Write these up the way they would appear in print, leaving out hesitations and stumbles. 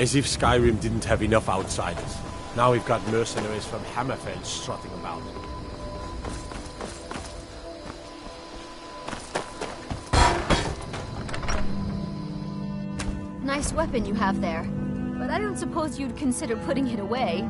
As if Skyrim didn't have enough outsiders. Now we've got mercenaries from Hammerfell strutting about. Nice weapon you have there. But I don't suppose you'd consider putting it away.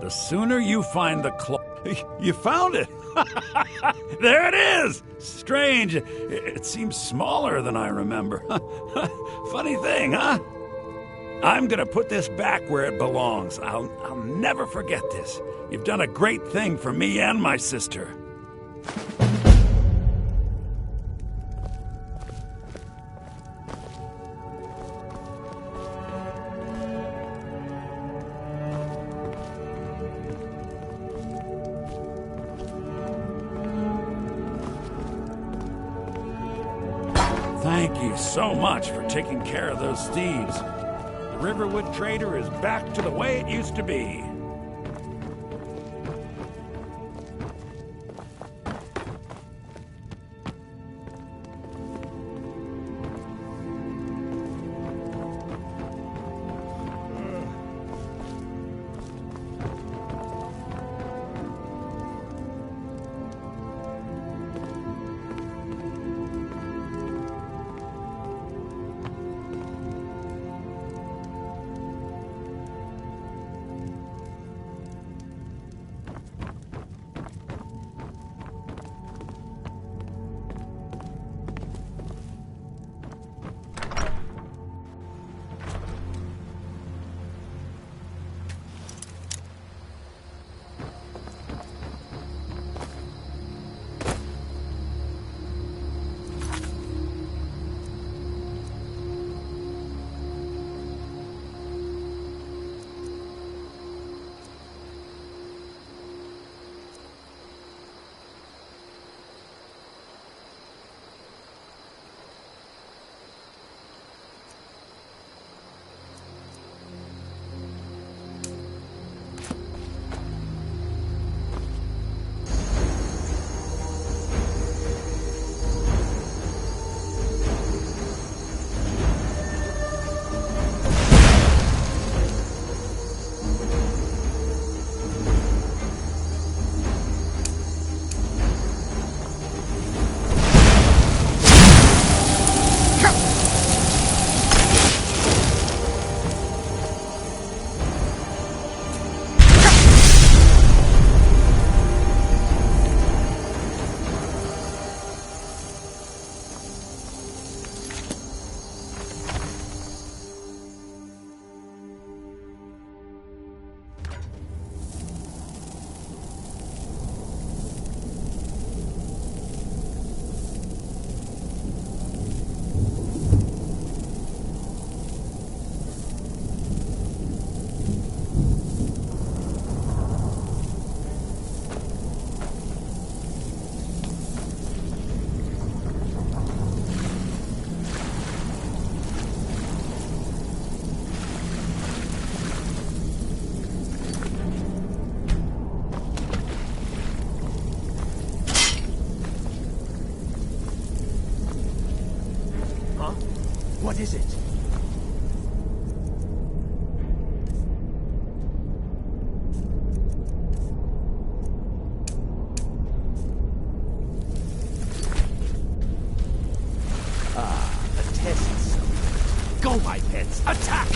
The sooner you find the You found it! There it is! Strange. It seems smaller than I remember. Funny thing, huh? I'm gonna put this back where it belongs. I'll never forget this. You've done a great thing for me and my sister. Thank you so much for taking care of those thieves. The Riverwood Trader is back to the way it used to be. What is it? The tests. Go, my pets! Attack!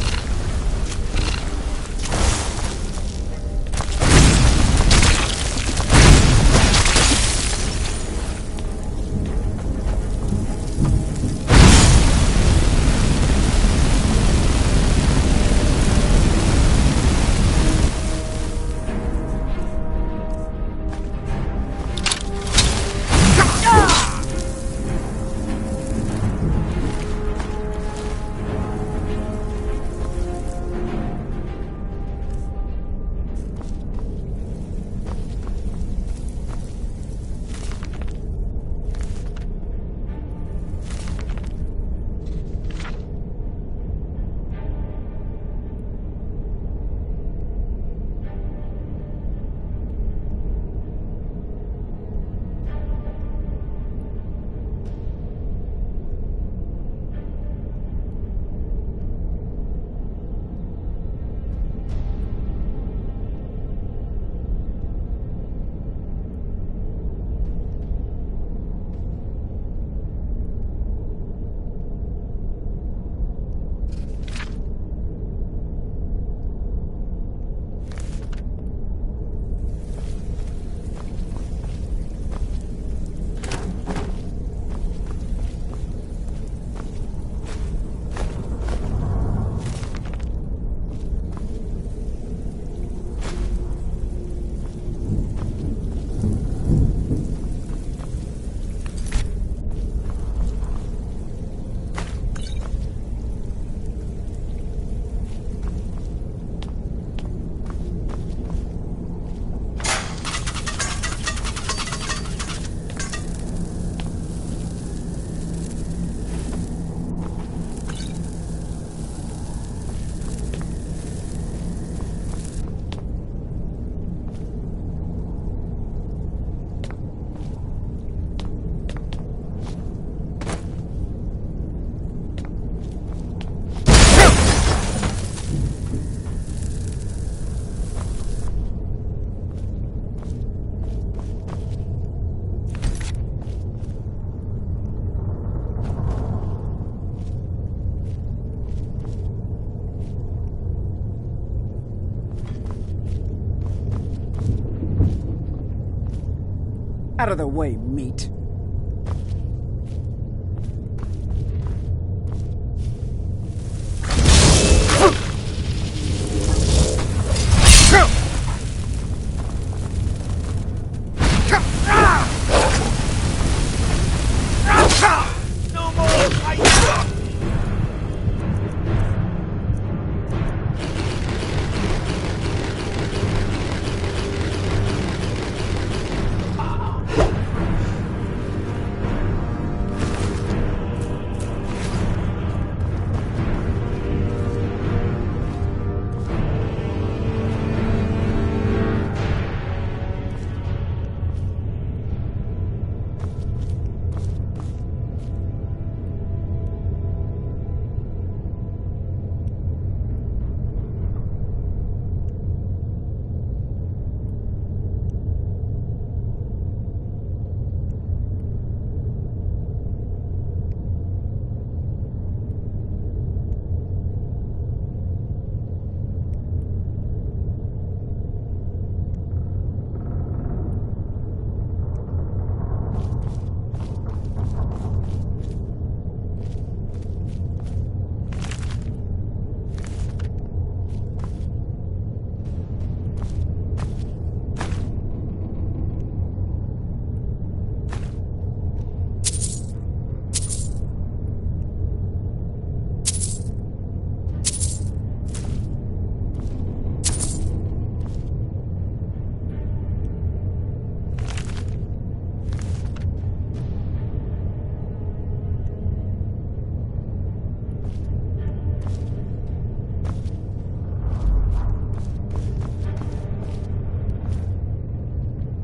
Out of the way, meat.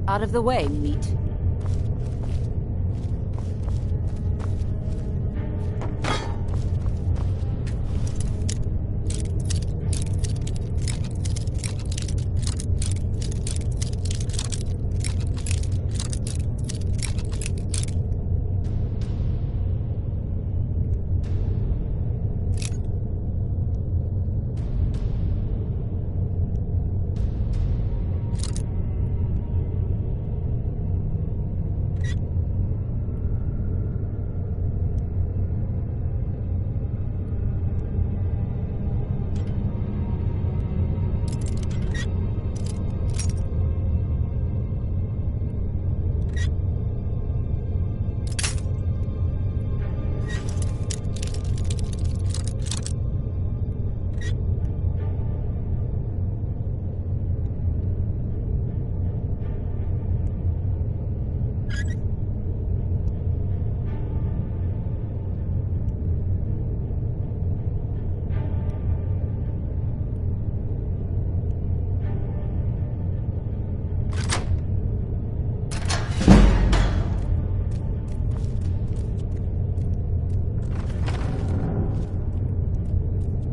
Out of the way, meat.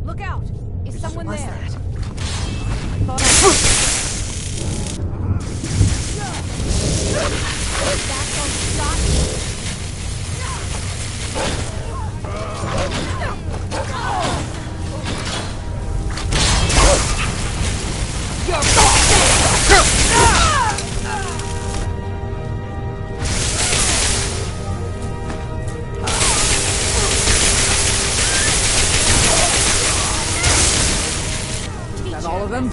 Look out! Is someone there? That's all shot. All of them?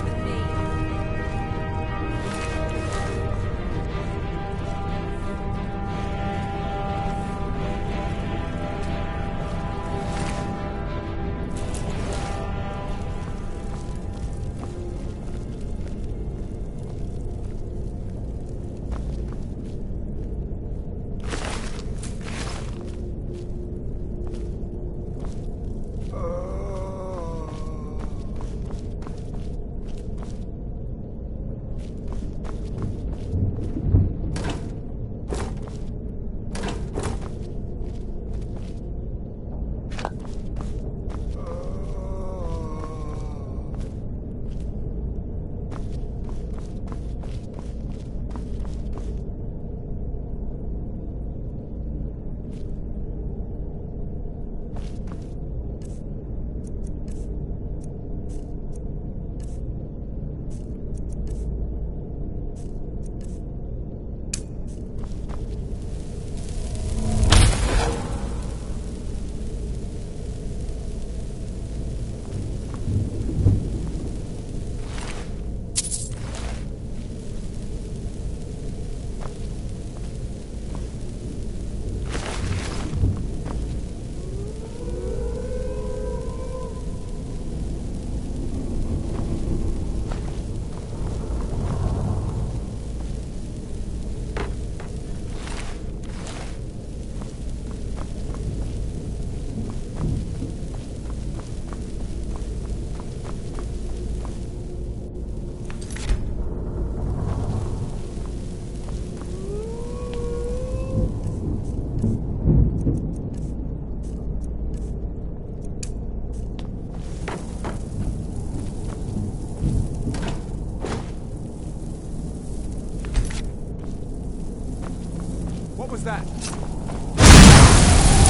was that?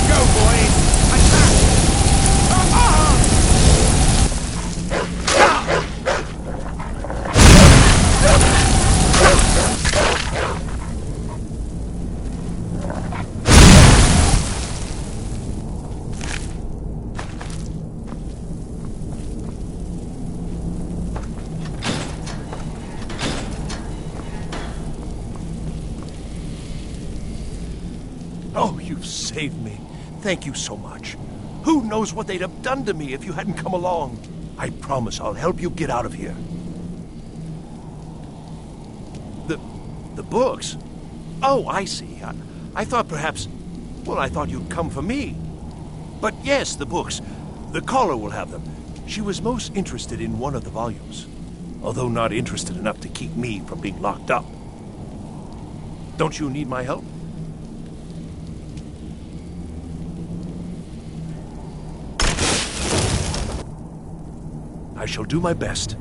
Go, boys! Attack! Oh, you've saved me. Thank you so much. Who knows what they'd have done to me if you hadn't come along? I promise I'll help you get out of here. The books? Oh, I see. I thought perhaps... Well, I thought you'd come for me. But yes, the books. The caller will have them. She was most interested in one of the volumes, although not interested enough to keep me from being locked up. Don't you need my help? I shall do my best.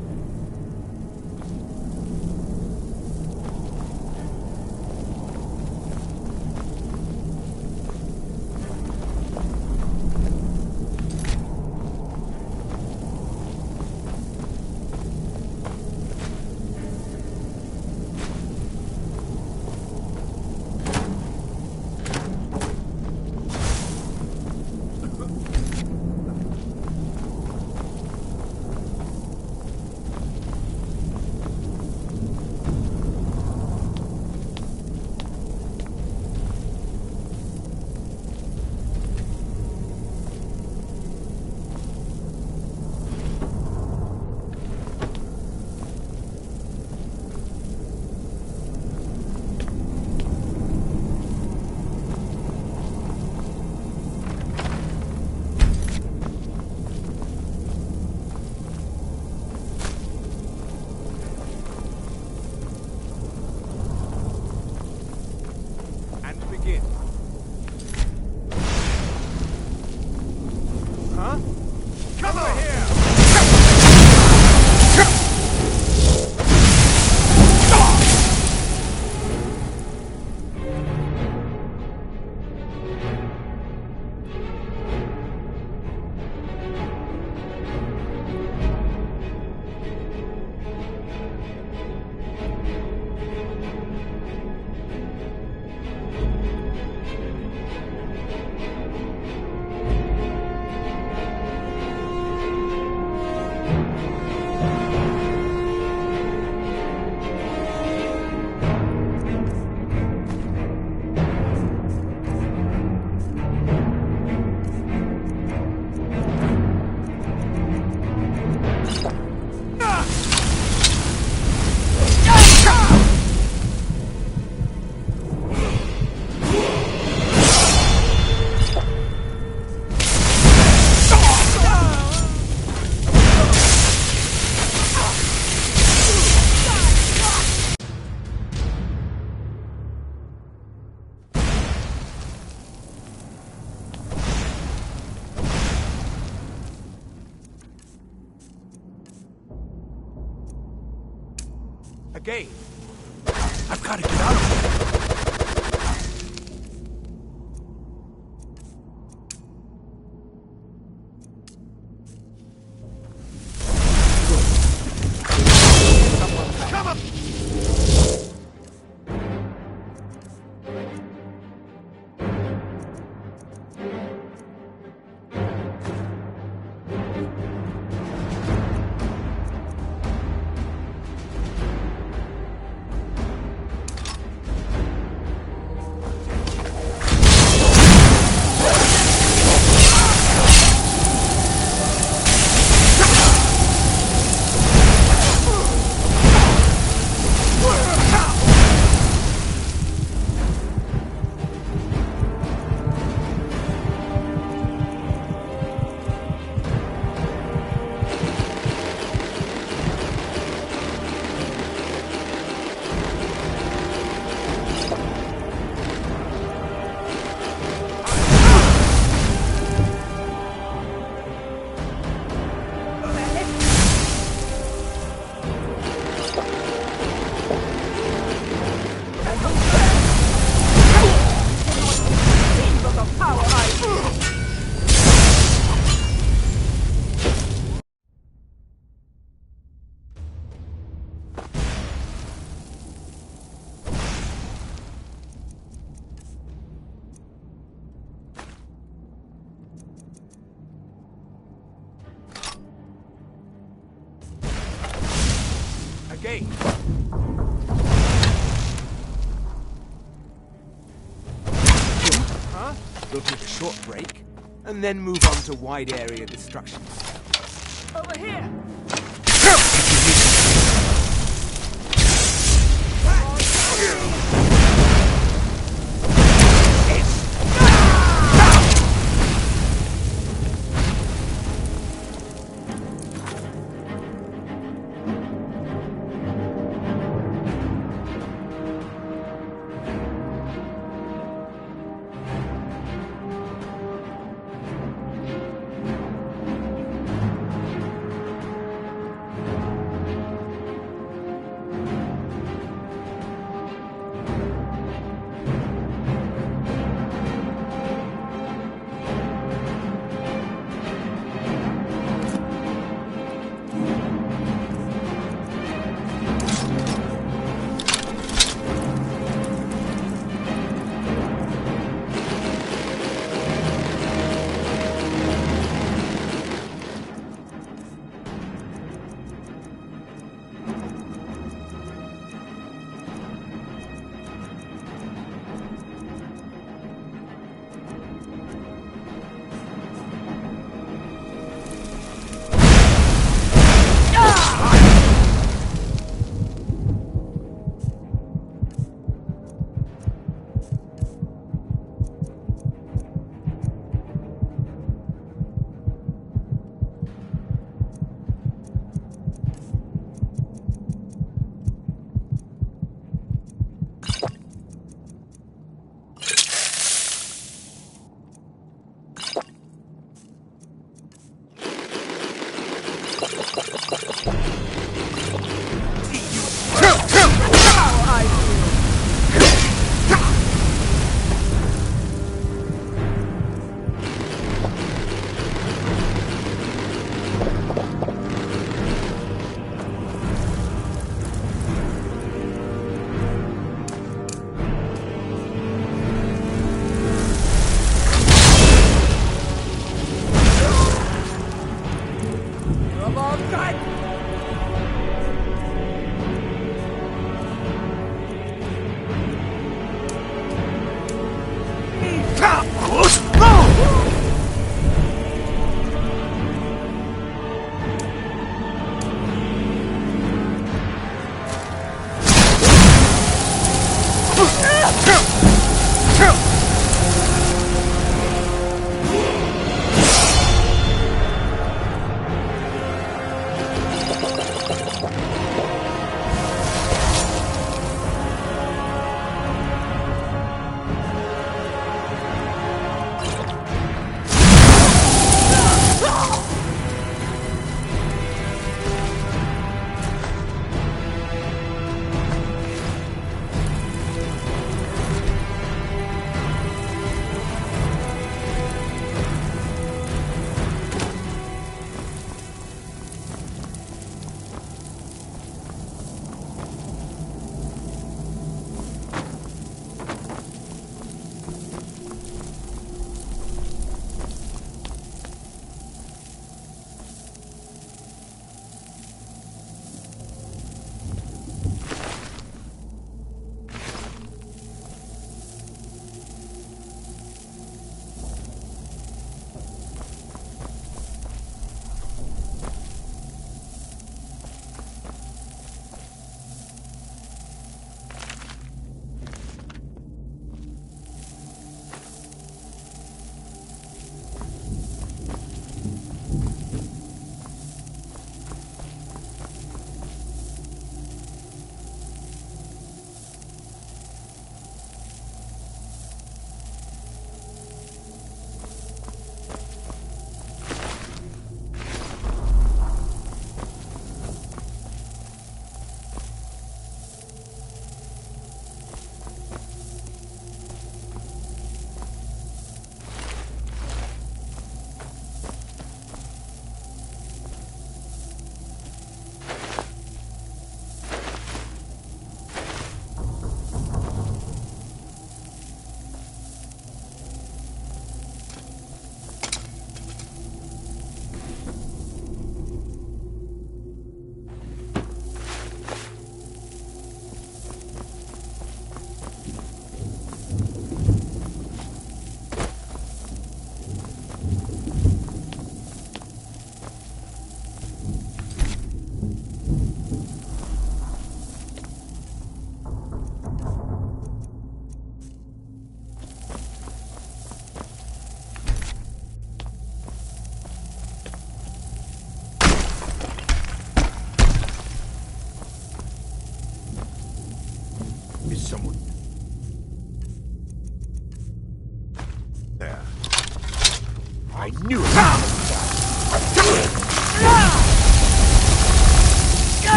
Again. I've got to get out of here. Come on! escape. Huh? We'll take a short break, and then move on to wide area destruction. Over here!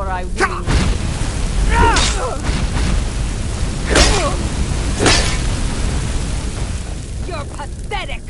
before I win. You're pathetic!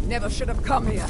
Never should have come here.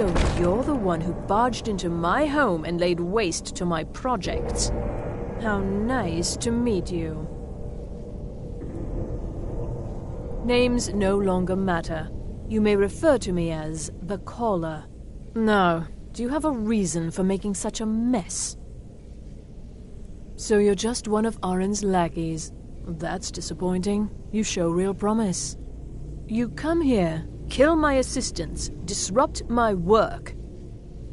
So you're the one who barged into my home and laid waste to my projects. How nice to meet you. Names no longer matter. You may refer to me as the Caller. Now, do you have a reason for making such a mess? So you're just one of Arin's lackeys. That's disappointing. You show real promise. You come here, kill my assistants, disrupt my work.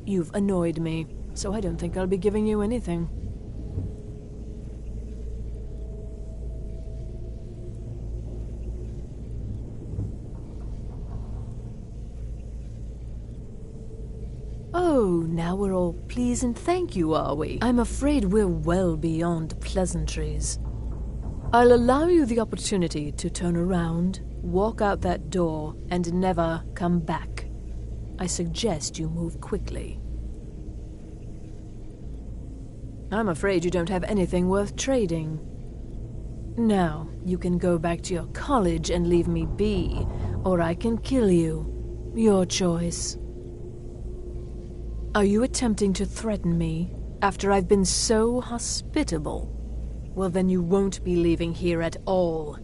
You've annoyed me, so I don't think I'll be giving you anything. Oh, now we're all please and thank you, are we? I'm afraid we're well beyond pleasantries. I'll allow you the opportunity to turn around, walk out that door, and never come back. I suggest you move quickly. I'm afraid you don't have anything worth trading. Now, you can go back to your college and leave me be, or I can kill you. Your choice. Are you attempting to threaten me after I've been so hospitable? Well, then you won't be leaving here at all.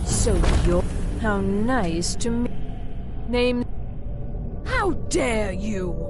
So you're... How nice to meet... Name... How dare you!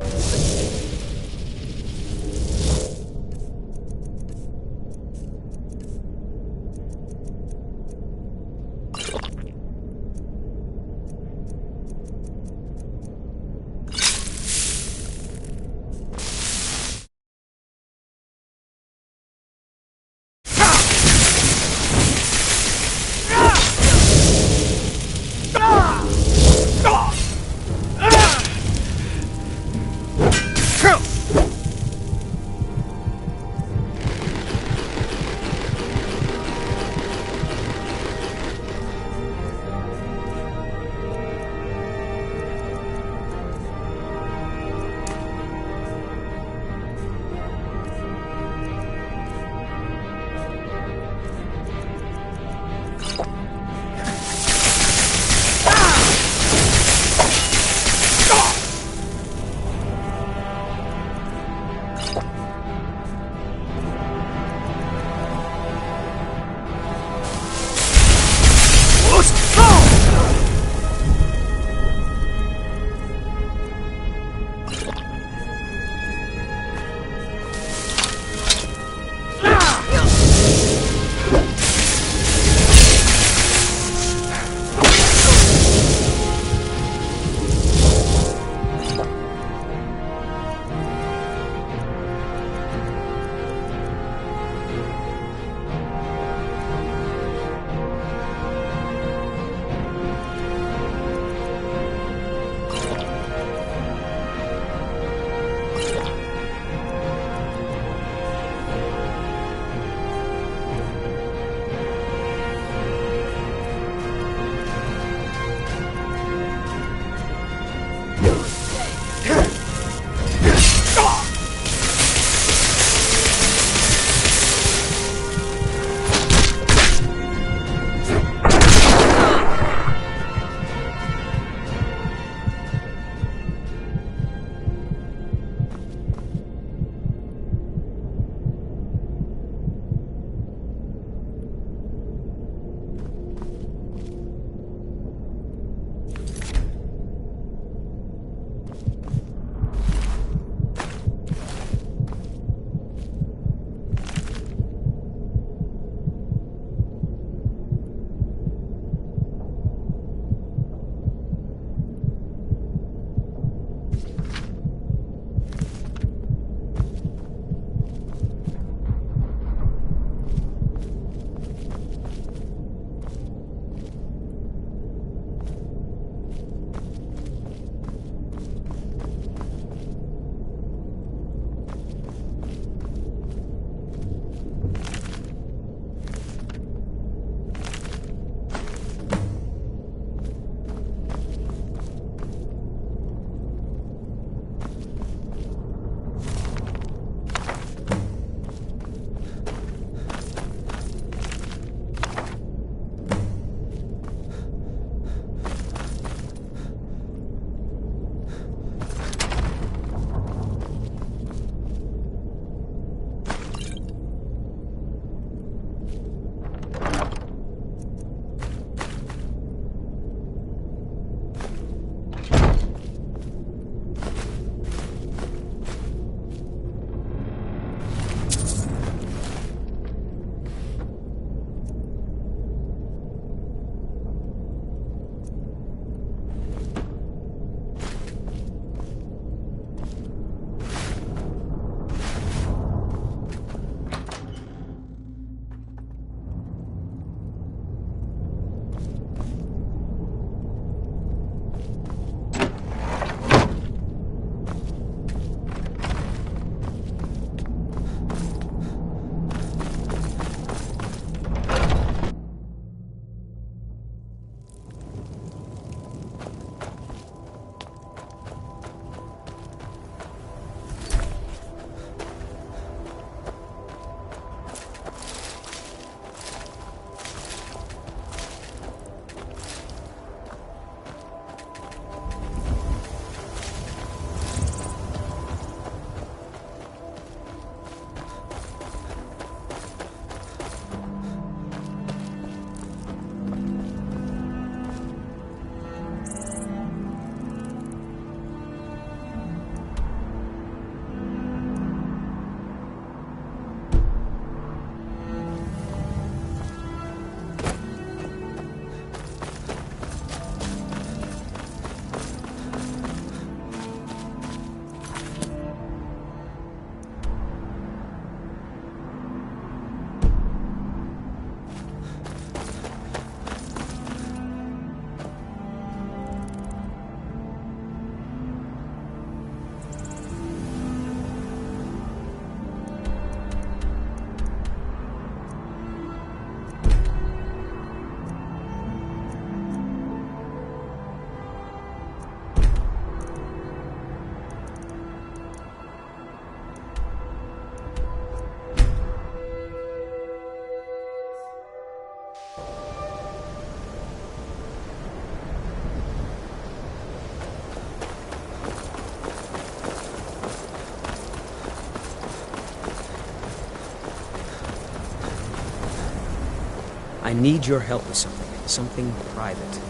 I need your help with something. Something private.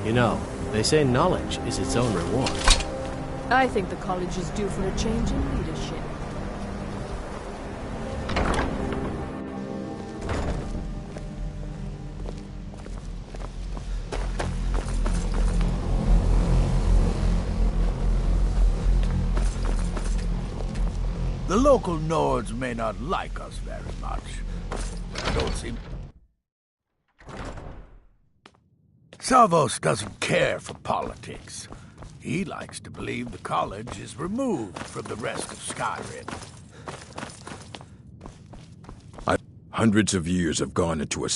You know, they say knowledge is its own reward. I think the college is due for a change in leadership. The local Nords may not like us very much. But I don't seem... Savos doesn't care for politics. He likes to believe the college is removed from the rest of Skyrim. Hundreds of years have gone into a...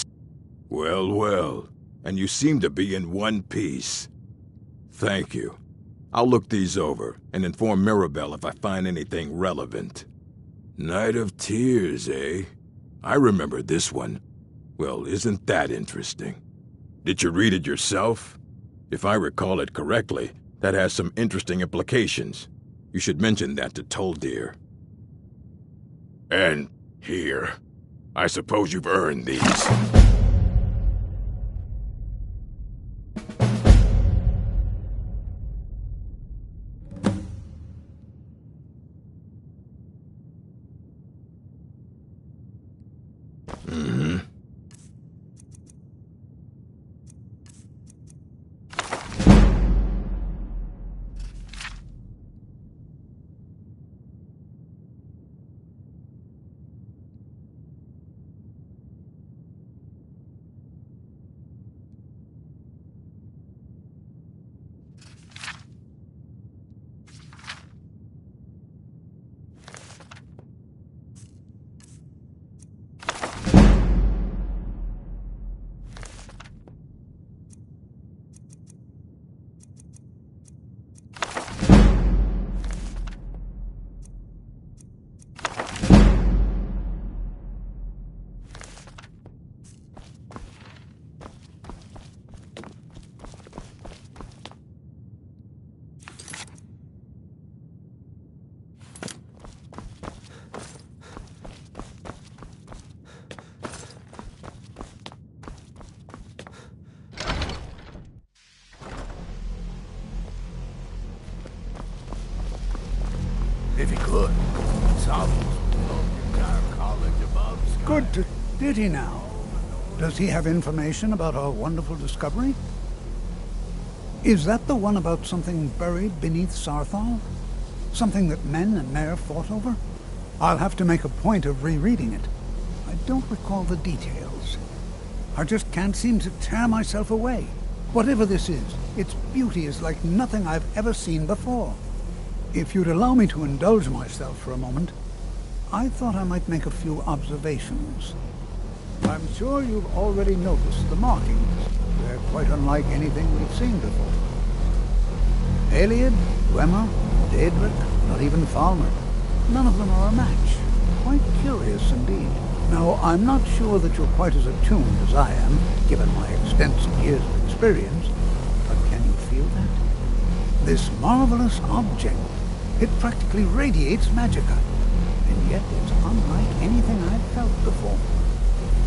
Well, well. And you seem to be in one piece. Thank you. I'll look these over and inform Mirabelle if I find anything relevant. Night of Tears, eh? I remember this one. Well, isn't that interesting? Did you read it yourself? If I recall it correctly, that has some interesting implications. You should mention that to Toldir. And here. I suppose you've earned these. If he could, Savos would blow the entire college above Skyrim. Good. Did he now? Does he have information about our wonderful discovery? Is that the one about something buried beneath Sarthal? Something that men and Mare fought over? I'll have to make a point of rereading it. I don't recall the details. I just can't seem to tear myself away. Whatever this is, its beauty is like nothing I've ever seen before. If you'd allow me to indulge myself for a moment, I thought I might make a few observations. I'm sure you've already noticed the markings. They're quite unlike anything we've seen before. Eliad, Dwemer, Daedric, not even Falmer. None of them are a match. Quite curious indeed. Now, I'm not sure that you're quite as attuned as I am, given my extensive years of experience, but can you feel that? This marvelous object, it practically radiates magicka, and yet it's unlike anything I've felt before.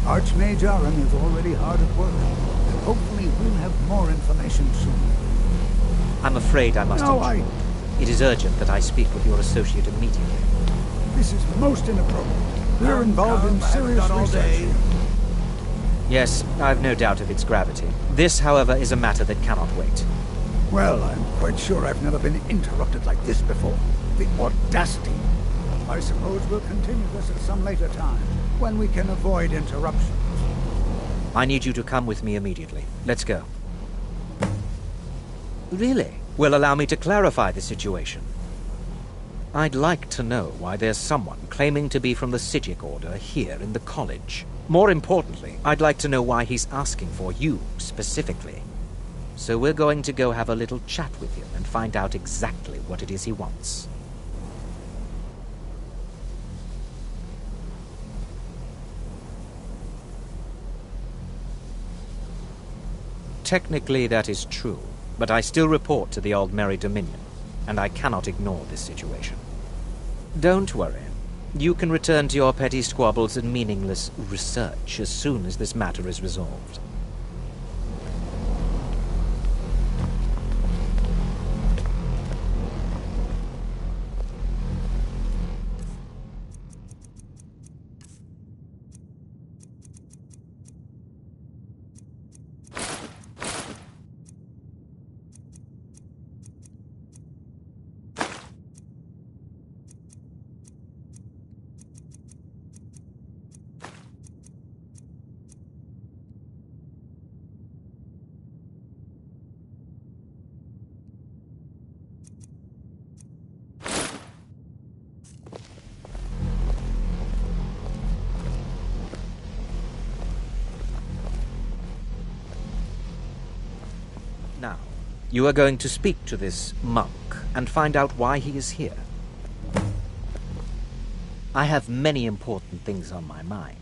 Archmage Aran is already hard at work, and hopefully we'll have more information soon. I'm afraid I must intrude. It is urgent that I speak with your associate immediately. This is most inappropriate. We're involved in serious research. Yes, I've no doubt of its gravity. This, however, is a matter that cannot wait. Well, I'm quite sure I've never been interrupted like this before. The audacity. I suppose we'll continue this at some later time, when we can avoid interruptions. I need you to come with me immediately. Let's go. Really? Well, allow me to clarify the situation. I'd like to know why there's someone claiming to be from the Psijic Order here in the college. More importantly, I'd like to know why he's asking for you, specifically. So we're going to go have a little chat with him and find out exactly what it is he wants. Technically, that is true, but I still report to the Aldmeri Dominion, and I cannot ignore this situation. Don't worry. You can return to your petty squabbles and meaningless research as soon as this matter is resolved. Now, you are going to speak to this monk and find out why he is here. I have many important things on my mind.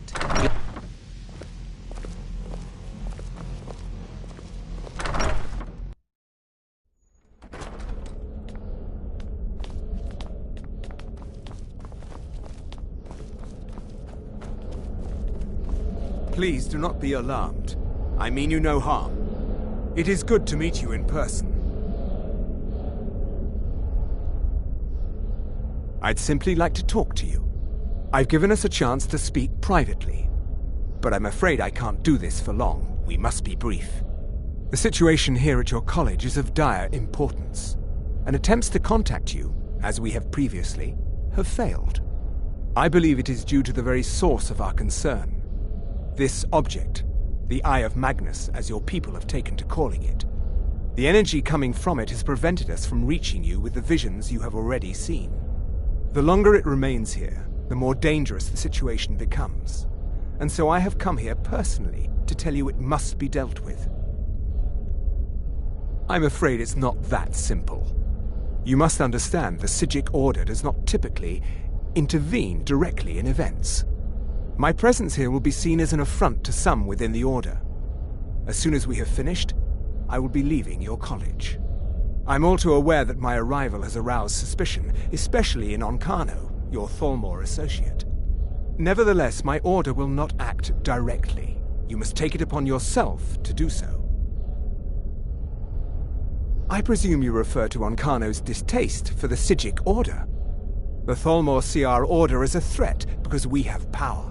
Please do not be alarmed. I mean you no harm. It is good to meet you in person. I'd simply like to talk to you. I've given us a chance to speak privately, but I'm afraid I can't do this for long. We must be brief. The situation here at your college is of dire importance, and attempts to contact you, as we have previously, have failed. I believe it is due to the very source of our concern. This object, the Eye of Magnus, as your people have taken to calling it. The energy coming from it has prevented us from reaching you with the visions you have already seen. The longer it remains here, the more dangerous the situation becomes. And so I have come here personally to tell you it must be dealt with. I'm afraid it's not that simple. You must understand the Psijic Order does not typically intervene directly in events. My presence here will be seen as an affront to some within the Order. As soon as we have finished, I will be leaving your college. I'm all too aware that my arrival has aroused suspicion, especially in Onkano, your Thalmor associate. Nevertheless, my Order will not act directly. You must take it upon yourself to do so. I presume you refer to Onkano's distaste for the Psijic Order. The Thalmor see our Order as a threat because we have power,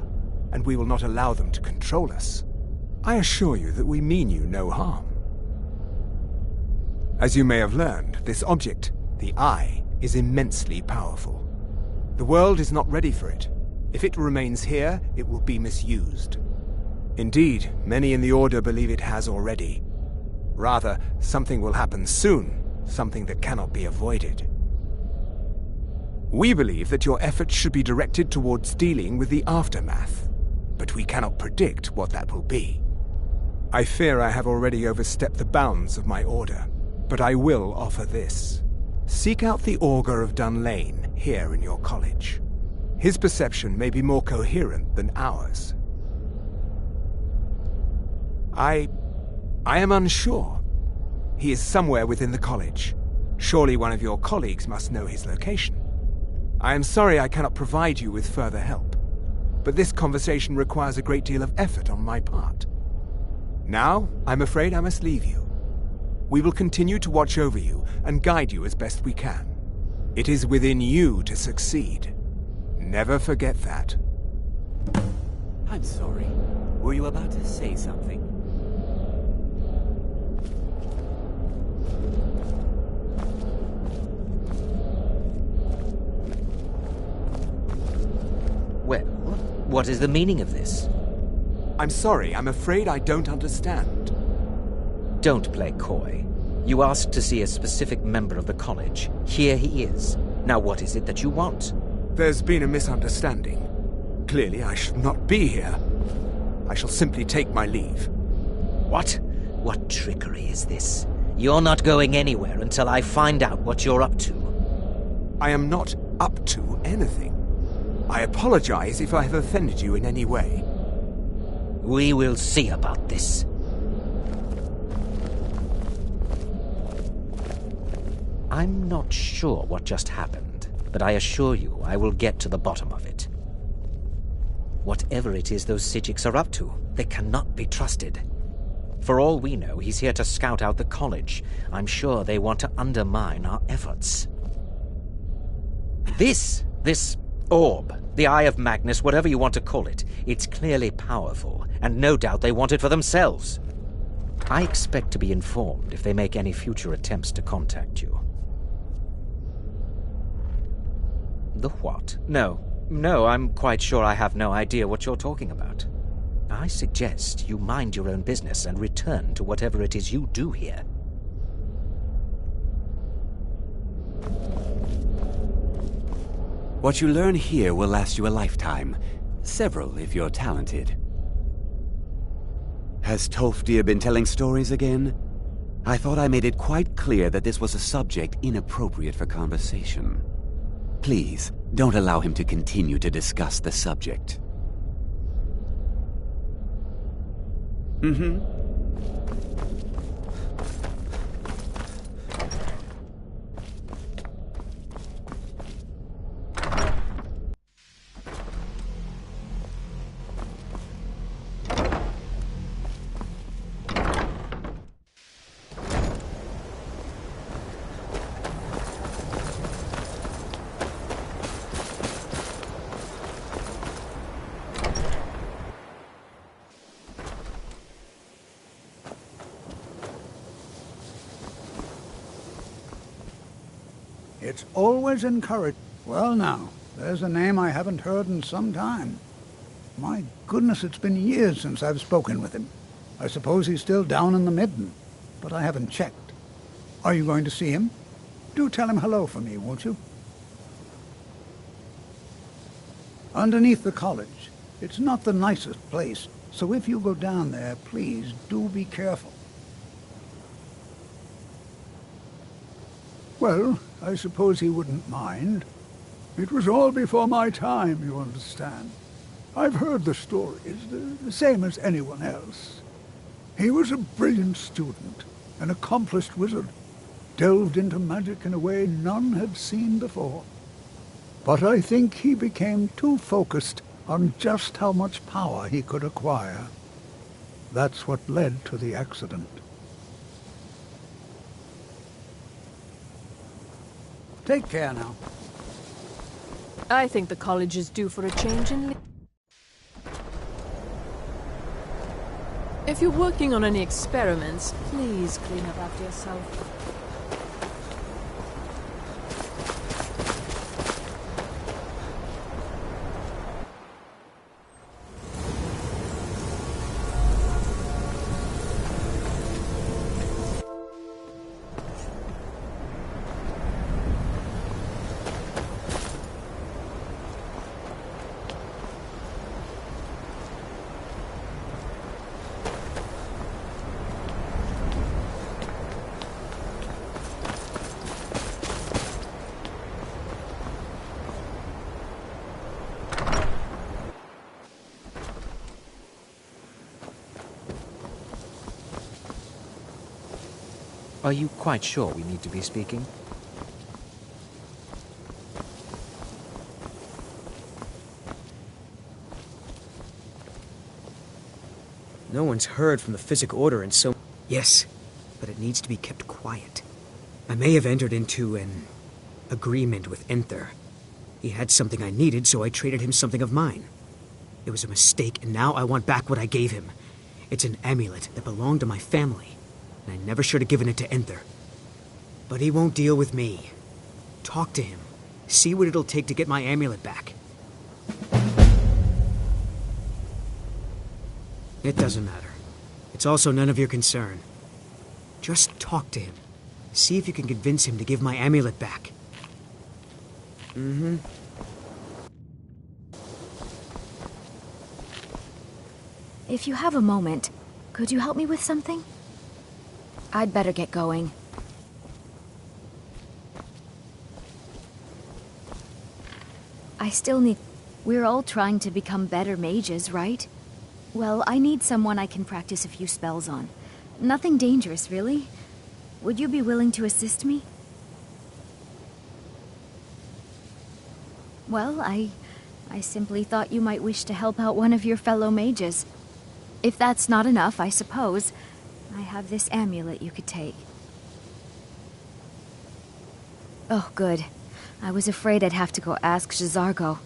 and we will not allow them to control us. I assure you that we mean you no harm. As you may have learned, this object, the Eye, is immensely powerful. The world is not ready for it. If it remains here, it will be misused. Indeed, many in the Order believe it has already. Rather, something will happen soon, something that cannot be avoided. We believe that your efforts should be directed towards dealing with the aftermath, but we cannot predict what that will be. I fear I have already overstepped the bounds of my Order, but I will offer this. Seek out the Augur of Dunlane here in your college. His perception may be more coherent than ours. I am unsure. He is somewhere within the college. Surely one of your colleagues must know his location. I am sorry I cannot provide you with further help, but this conversation requires a great deal of effort on my part. Now, I'm afraid I must leave you. We will continue to watch over you and guide you as best we can. It is within you to succeed. Never forget that. I'm sorry. Were you about to say something? Well, what is the meaning of this? I'm sorry, I'm afraid I don't understand. Don't play coy. You asked to see a specific member of the college. Here he is. Now what is it that you want? There's been a misunderstanding. Clearly I should not be here. I shall simply take my leave. What? What trickery is this? You're not going anywhere until I find out what you're up to. I am not up to anything. I apologize if I have offended you in any way. We will see about this. I'm not sure what just happened, but I assure you I will get to the bottom of it. Whatever it is those Psijics are up to, they cannot be trusted. For all we know, he's here to scout out the college. I'm sure they want to undermine our efforts. This orb, the Eye of Magnus, whatever you want to call it, it's clearly powerful, and no doubt they want it for themselves. I expect to be informed if they make any future attempts to contact you. The what? No, I'm quite sure I have no idea what you're talking about. I suggest you mind your own business and return to whatever it is you do here. What you learn here will last you a lifetime. Several, if you're talented. Has Tolfdir been telling stories again? I thought I made it quite clear that this was a subject inappropriate for conversation. Please, don't allow him to continue to discuss the subject. Mm-hmm. It's always encouraged. Well now, there's a name I haven't heard in some time. My goodness, it's been years since I've spoken with him. I suppose he's still down in the Midden, but I haven't checked. Are you going to see him? Do tell him hello for me, won't you? Underneath the college. It's not the nicest place, so if you go down there, please do be careful. Well, I suppose he wouldn't mind. It was all before my time, you understand. I've heard the stories, the same as anyone else. He was a brilliant student, an accomplished wizard, delved into magic in a way none had seen before. But I think he became too focused on just how much power he could acquire. That's what led to the accident. Take care now. I think the college is due for a change in... If you're working on any experiments, please clean up after yourself. Are you quite sure we need to be speaking? No one's heard from the Physic Order in so... Yes, but it needs to be kept quiet. I may have entered into an agreement with Enther. He had something I needed, so I traded him something of mine. It was a mistake, and now I want back what I gave him. It's an amulet that belonged to my family, and I never should have given it to Enther. But he won't deal with me. Talk to him. See what it'll take to get my amulet back. It doesn't matter. It's also none of your concern. Just talk to him. See if you can convince him to give my amulet back. Mm-hmm. If you have a moment, could you help me with something? I'd better get going. I still need... We're all trying to become better mages, right? Well, I need someone I can practice a few spells on. Nothing dangerous, really. Would you be willing to assist me? Well, I simply thought you might wish to help out one of your fellow mages. If that's not enough, I suppose, I have this amulet you could take. Oh, good. I was afraid I'd have to go ask J'zargo.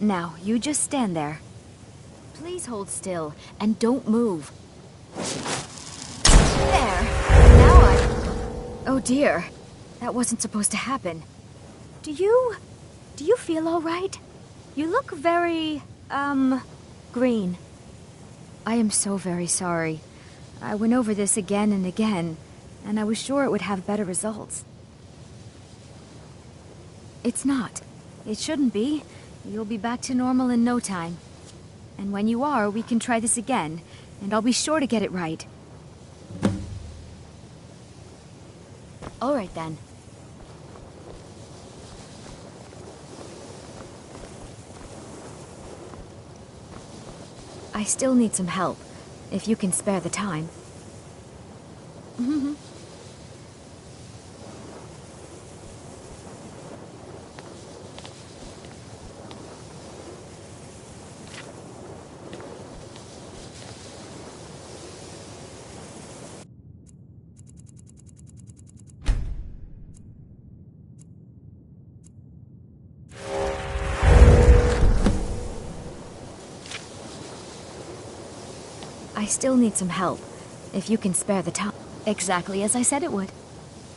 Now, you just stand there. Please hold still, and don't move. There! Now Oh dear. That wasn't supposed to happen. Do you feel all right? You look very, green. I am so very sorry. I went over this again and again, and I was sure it would have better results. It's not. It shouldn't be. You'll be back to normal in no time. And when you are, we can try this again, and I'll be sure to get it right. All right, then. I still need some help, if you can spare the time. I still need some help, if you can spare the time. Exactly as I said it would.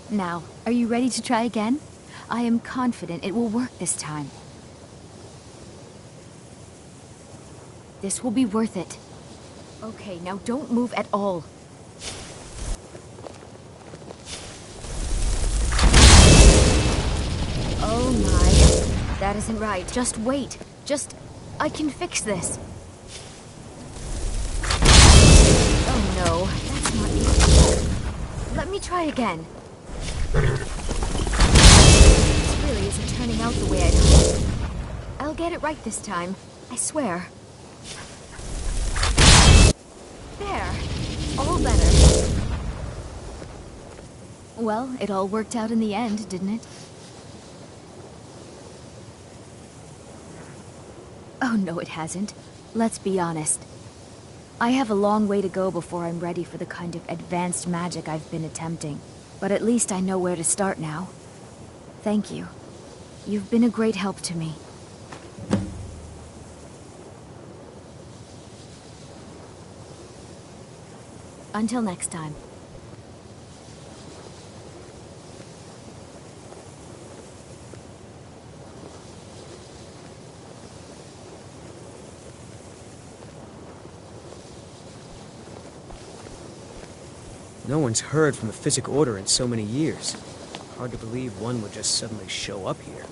Now, are you ready to try again? I am confident it will work this time. This will be worth it. Okay, now don't move at all. Oh my. That isn't right. Just wait. I can fix this. No, that's not it. Let me try again. This really isn't turning out the way I'd hoped. I'll get it right this time. I swear. There. All better. Well, it all worked out in the end, didn't it? Oh, no, it hasn't. Let's be honest. I have a long way to go before I'm ready for the kind of advanced magic I've been attempting. But at least I know where to start now. Thank you. You've been a great help to me. Until next time. No one's heard from the Physic Order in so many years. Hard to believe one would just suddenly show up here.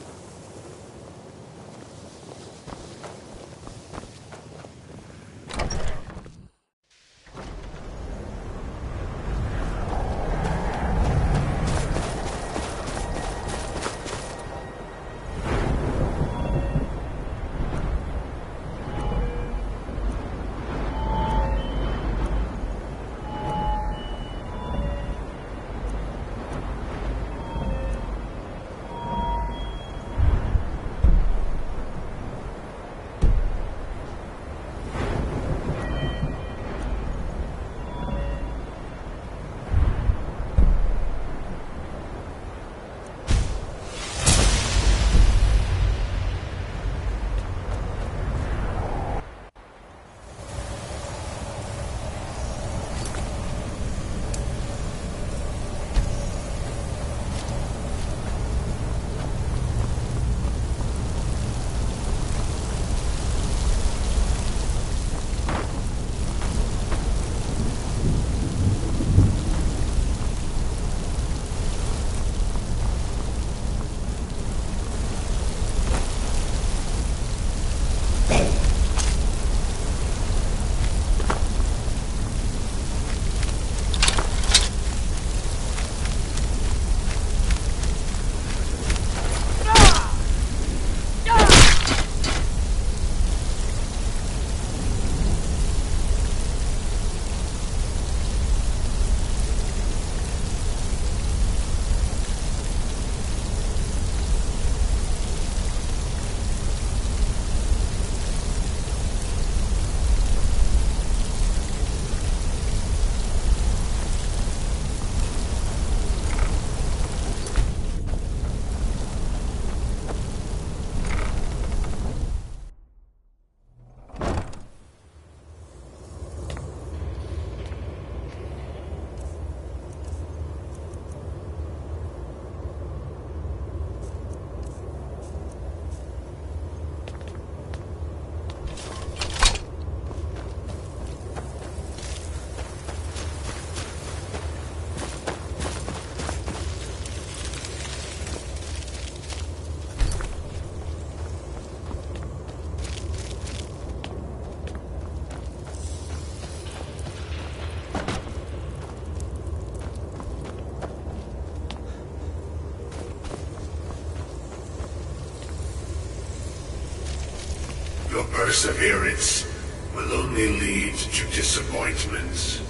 Your perseverance will only lead to disappointment.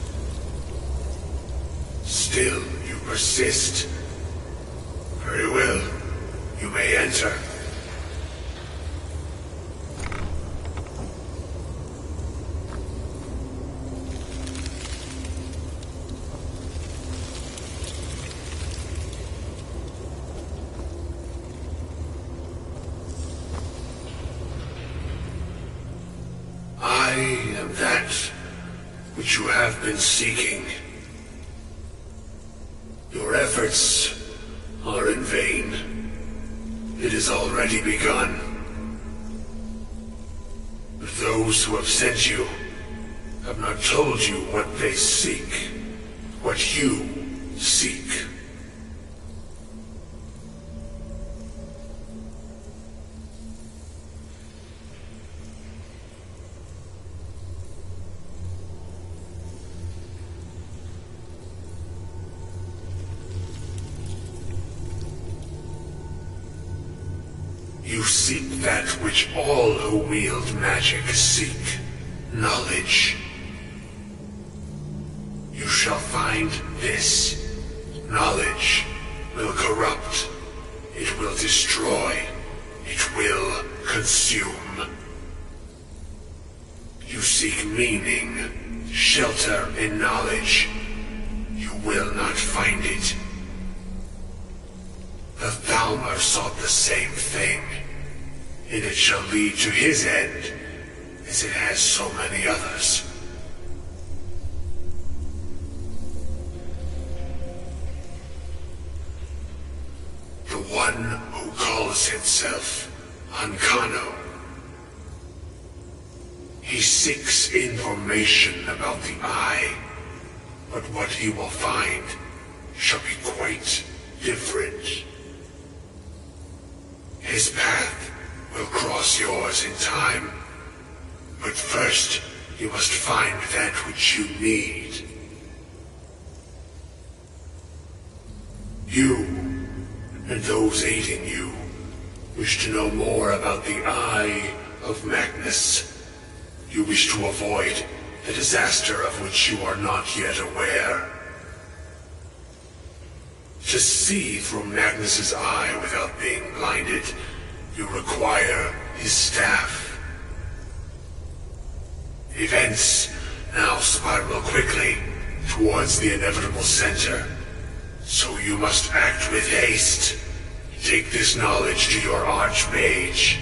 Still, you persist. Very well. You may enter. I am that which you have been seeking. Your efforts are in vain. It has already begun. But those who have sent you have not told you what they seek, what you seek. You seek that which all who wield magic seek, knowledge. You shall find this. Knowledge will corrupt. It will destroy. It will consume. You seek meaning, shelter in knowledge. You will not find it. The Thalmor sought the same thing, and it shall lead to his end, as it has so many others. The one who calls himself Ancano. He seeks information about the Eye, but what he will find shall be quite different. His path will cross yours in time, but first you must find that which you need. You, and those aiding you, wish to know more about the Eye of Magnus. You wish to avoid the disaster of which you are not yet aware. To see through Magnus's eye without being blinded, you require his staff. Events now spiral quickly towards the inevitable center, so you must act with haste. Take this knowledge to your Archmage.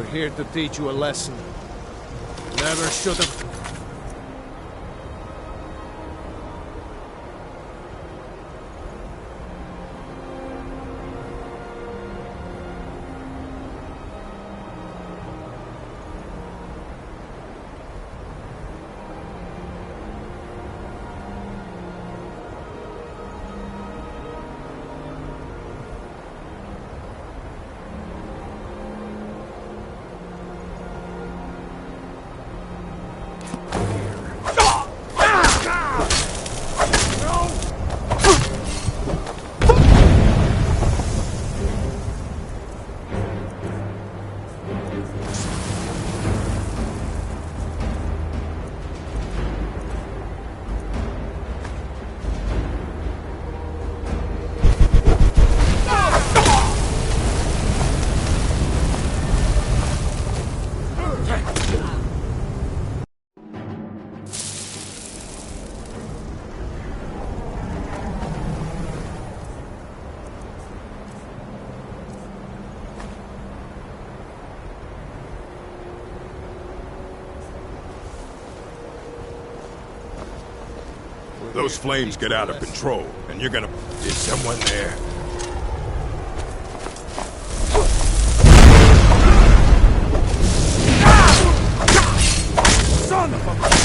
We're here to teach you a lesson. Never should have... Those flames get out of control, and you're gonna... Is someone there? Son of a...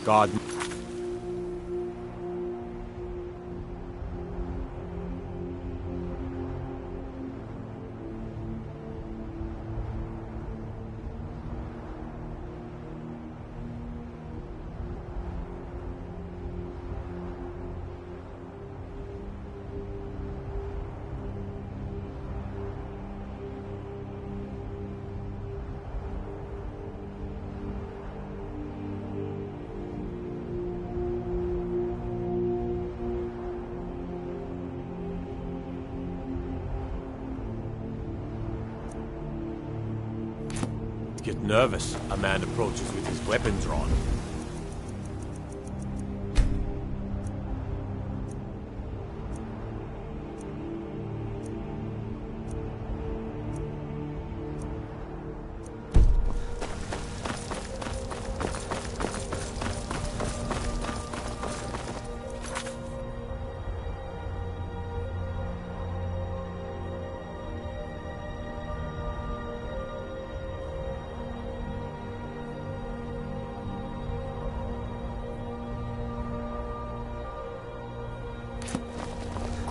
God. Get nervous. A man approaches with his weapon drawn.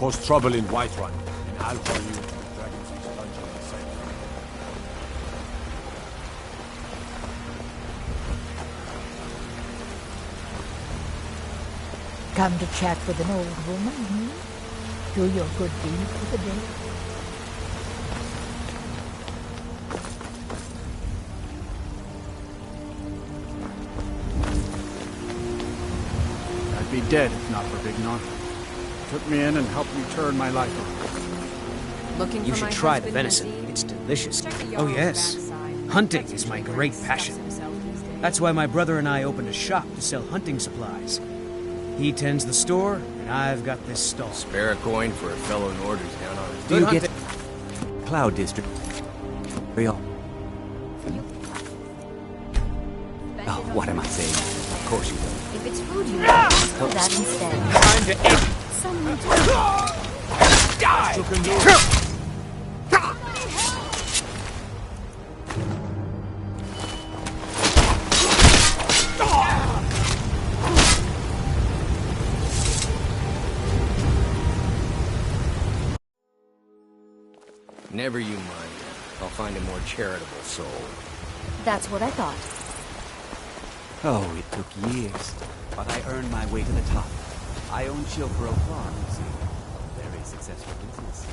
cause trouble in Whiterun, and I'll follow you to the Dragon's East dungeon and save you. Come to chat with an old woman, Do your good deed for the day. I'd be dead if not for Big Knot. Took me in and helped me turn my life around. Looking you should try the venison. It's delicious. Oh yes. Hunting is my great passion. That's why my brother and I opened a shop to sell hunting supplies. He tends the store, and I've got this stall. Spare a coin for a fellow Nord who's down on his Do you get Cloud District? Real. Oh, what am I saying? Of course you don't. If it's food you want, hold that instead. Time to eat. Someone Die! Never you mind. I'll find a more charitable soul. That's what I thought. Oh, it took years, but I earned my way to the top. I own Chilbro Farm, you see. Very successful business.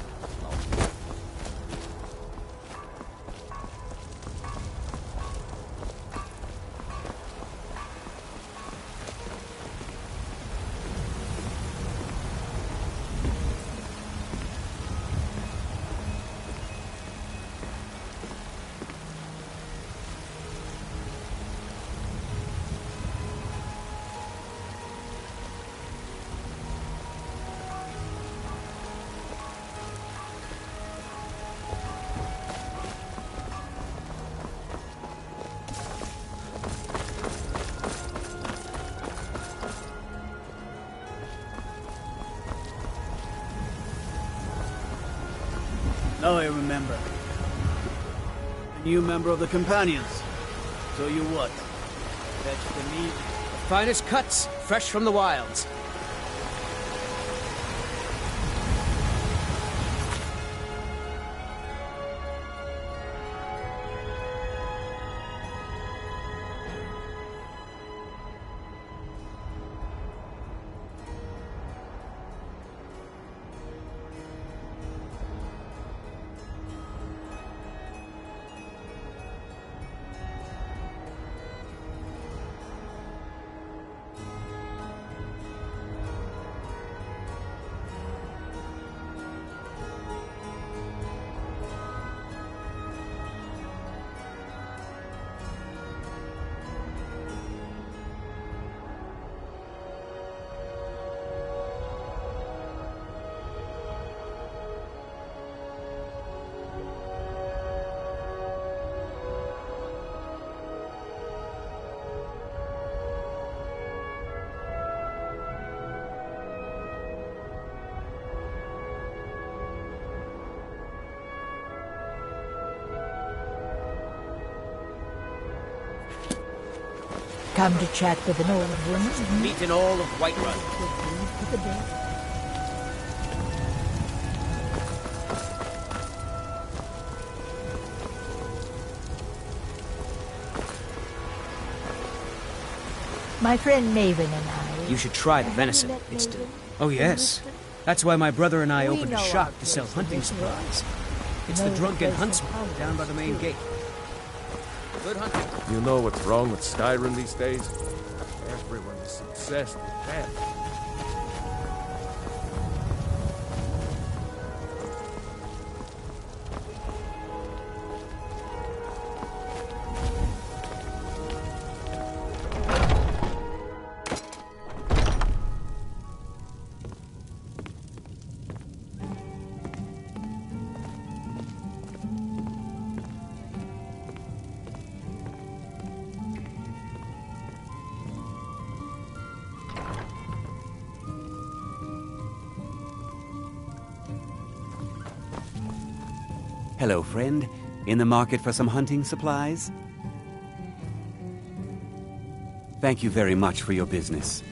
Now I remember. A new member of the Companions. So you what? Fetch the meat? The finest cuts, fresh from the wilds. Come to chat with an old woman. Meet in all of Whiterun. For the day. My friend Maven and I... You should try the venison. It's Oh yes. That's why my brother and I opened a shop to sell hunting supplies. It's the Drunken Huntsman down by the main gate. Good hunting. You know what's wrong with Skyrim these days? Everyone is obsessed with death. Hello, friend. In the market for some hunting supplies? Thank you very much for your business.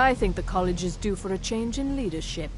I think the college is due for a change in leadership.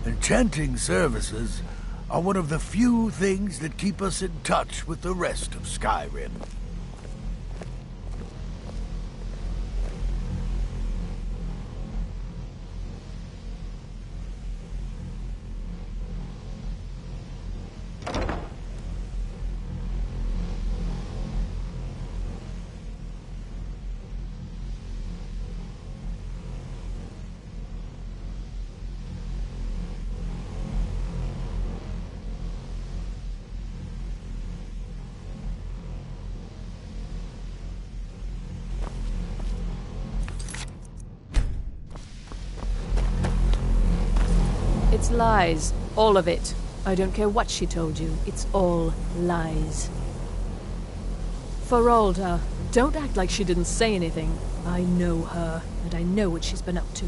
Enchanting services are one of the few things that keep us in touch with the rest of Skyrim. It's lies. All of it. I don't care what she told you. It's all lies. Feralda, don't act like she didn't say anything. I know her, and I know what she's been up to.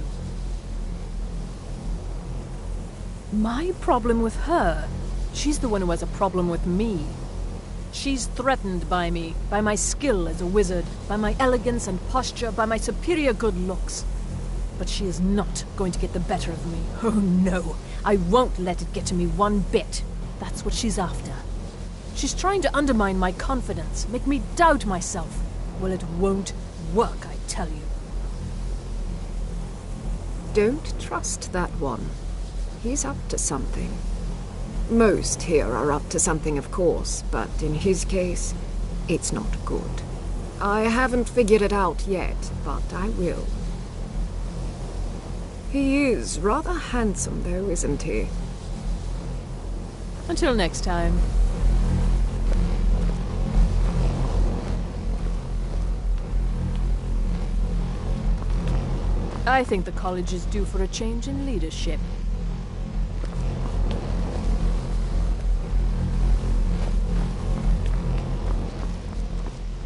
My problem with her? She's the one who has a problem with me. She's threatened by me, by my skill as a wizard, by my elegance and posture, by my superior good looks. But she is not going to get the better of me. Oh no, I won't let it get to me one bit. That's what she's after. She's trying to undermine my confidence, make me doubt myself. Well, it won't work, I tell you. Don't trust that one. He's up to something. Most here are up to something, of course, but in his case, it's not good. I haven't figured it out yet, but I will. He is rather handsome, though, isn't he? Until next time. I think the college is due for a change in leadership.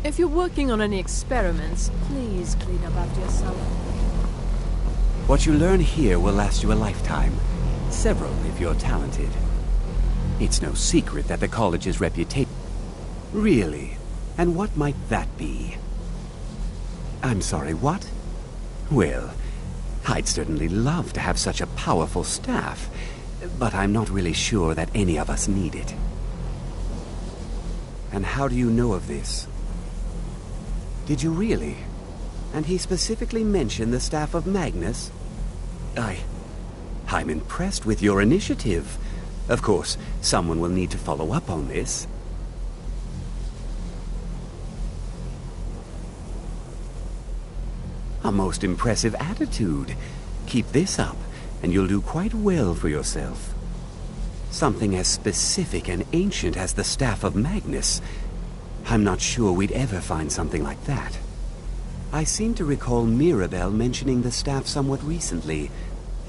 If you're working on any experiments, please clean up after yourself. What you learn here will last you a lifetime. Several if you're talented. It's no secret that the college's reputation... Really? And what might that be? I'm sorry, what? Well, I'd certainly love to have such a powerful staff, but I'm not really sure that any of us need it. And how do you know of this? Did you really? And he specifically mentioned the staff of Magnus? I'm impressed with your initiative. Of course, someone will need to follow up on this. A most impressive attitude. Keep this up, and you'll do quite well for yourself. Something as specific and ancient as the Staff of Magnus. I'm not sure we'd ever find something like that. I seem to recall Mirabelle mentioning the staff somewhat recently.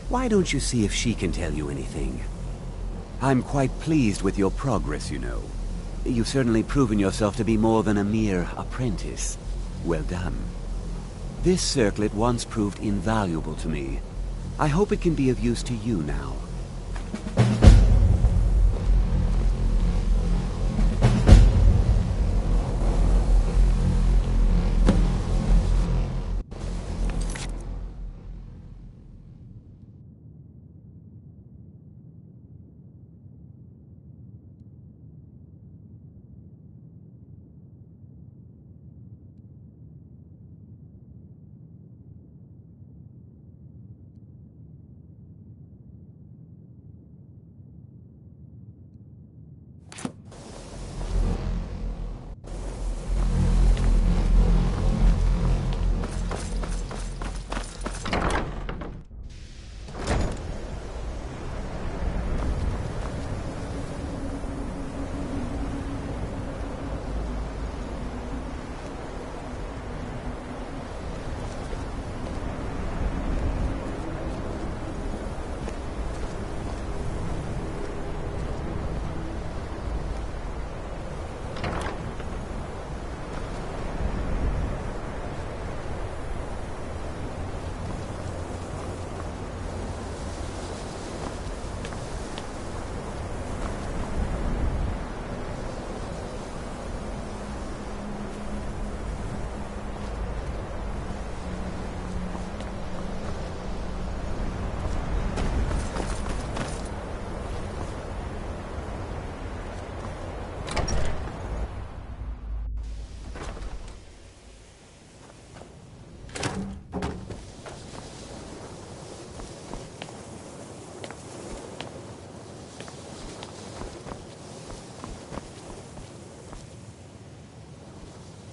Why don't you see if she can tell you anything? I'm quite pleased with your progress, you know. You've certainly proven yourself to be more than a mere apprentice. Well done. This circlet once proved invaluable to me. I hope it can be of use to you now.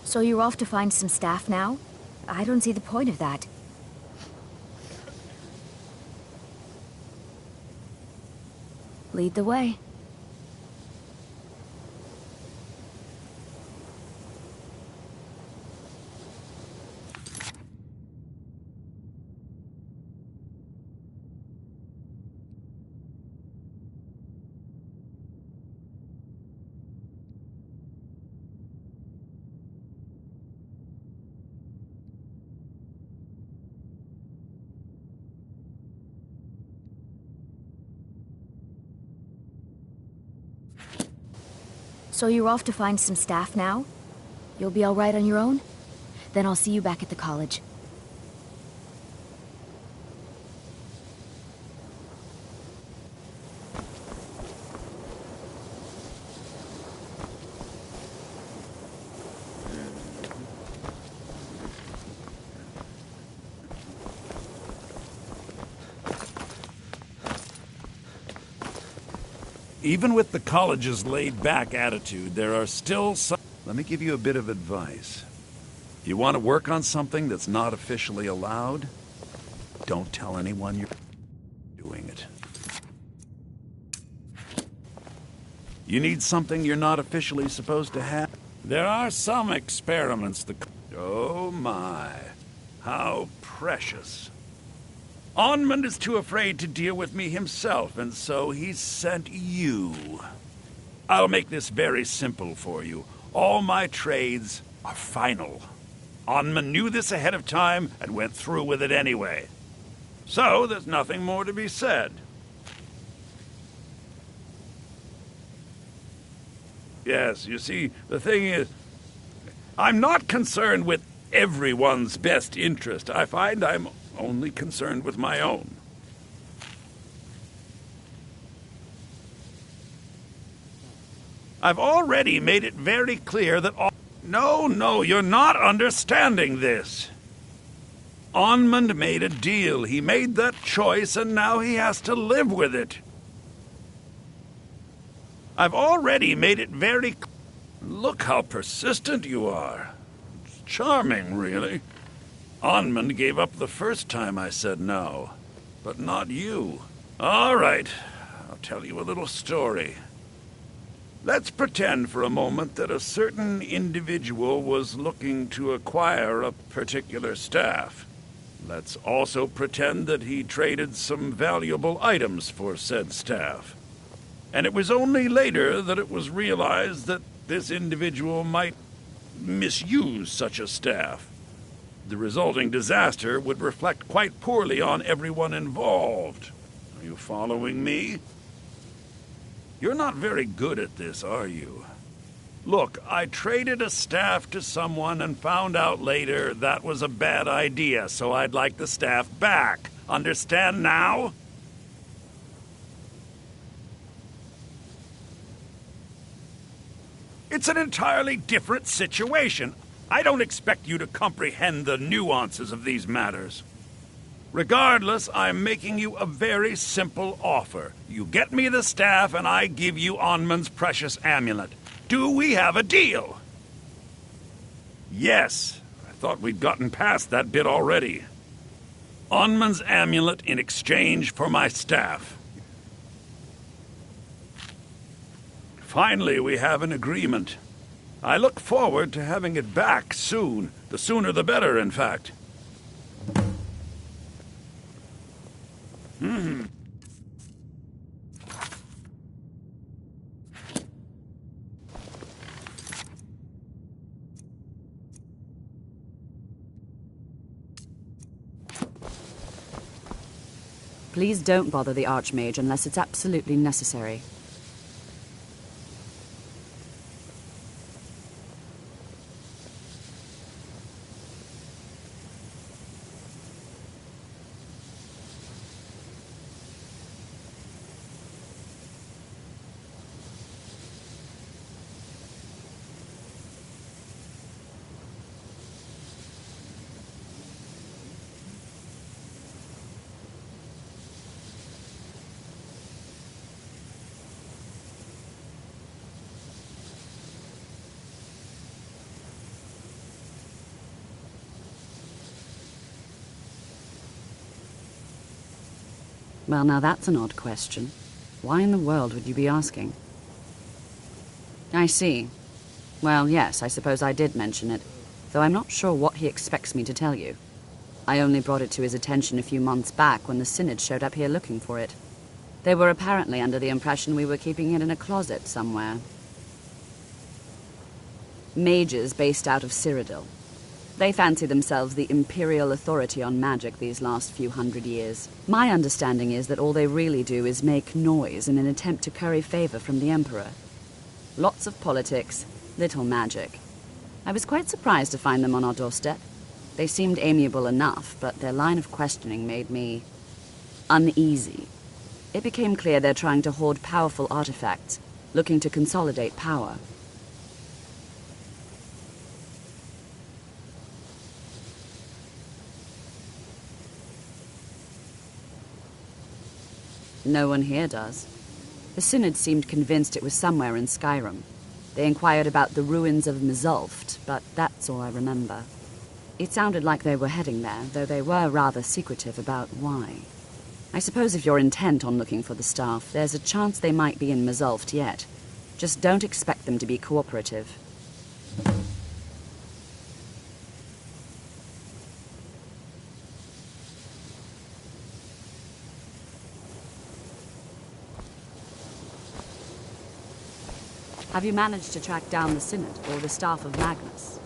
So you're off to find some staff now? I don't see the point of that. Lead the way. So you're off to find some staff now? You'll be all right on your own? Then I'll see you back at the college. Even with the college's laid-back attitude, there are still some... Let me give you a bit of advice. You want to work on something that's not officially allowed? Don't tell anyone you're doing it. You need something you're not officially supposed to have? There are some experiments that... Oh my, how precious. Onmund is too afraid to deal with me himself, and so he's sent you. I'll make this very simple for you. All my trades are final. Onmund knew this ahead of time and went through with it anyway. So there's nothing more to be said. Yes, you see, the thing is, I'm not concerned with everyone's best interest. I find I'm only concerned with my own. I've already made it very clear that all... No, you're not understanding this. Onmund made a deal. He made that choice, and now he has to live with it. I've already made it very... Look how persistent you are. It's charming, really. Onmund gave up the first time I said no, but not you. All right, I'll tell you a little story. Let's pretend for a moment that a certain individual was looking to acquire a particular staff. Let's also pretend that he traded some valuable items for said staff. And it was only later that it was realized that this individual might misuse such a staff. The resulting disaster would reflect quite poorly on everyone involved. Are you following me? You're not very good at this, are you? Look, I traded a staff to someone and found out later that was a bad idea, so I'd like the staff back. Understand now? It's an entirely different situation. I don't expect you to comprehend the nuances of these matters. Regardless, I'm making you a very simple offer. You get me the staff, and I give you Onmund's precious amulet. Do we have a deal? Yes. I thought we'd gotten past that bit already. Onmund's amulet in exchange for my staff. Finally, we have an agreement. I look forward to having it back soon. The sooner the better, in fact. Please don't bother the Archmage unless it's absolutely necessary. Well, now that's an odd question. Why in the world would you be asking? I see. Well, yes, I suppose I did mention it, though I'm not sure what he expects me to tell you. I only brought it to his attention a few months back when the Synod showed up here looking for it. They were apparently under the impression we were keeping it in a closet somewhere. Mages based out of Cyrodiil. They fancy themselves the imperial authority on magic these last few hundred years. My understanding is that all they really do is make noise in an attempt to curry favor from the Emperor. Lots of politics, little magic. I was quite surprised to find them on our doorstep. They seemed amiable enough, but their line of questioning made me uneasy. It became clear they're trying to hoard powerful artifacts, looking to consolidate power. No one here does. The Synod seemed convinced it was somewhere in Skyreem. They inquired about the ruins of Mzulft, but that's all I remember. It sounded like they were heading there, though they were rather secretive about why. I suppose if you're intent on looking for the staff, there's a chance they might be in Mzulft yet. Just don't expect them to be cooperative. Have you managed to track down the Synod or the staff of Magnus?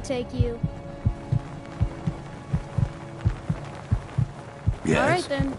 take you. Yes? All right, then.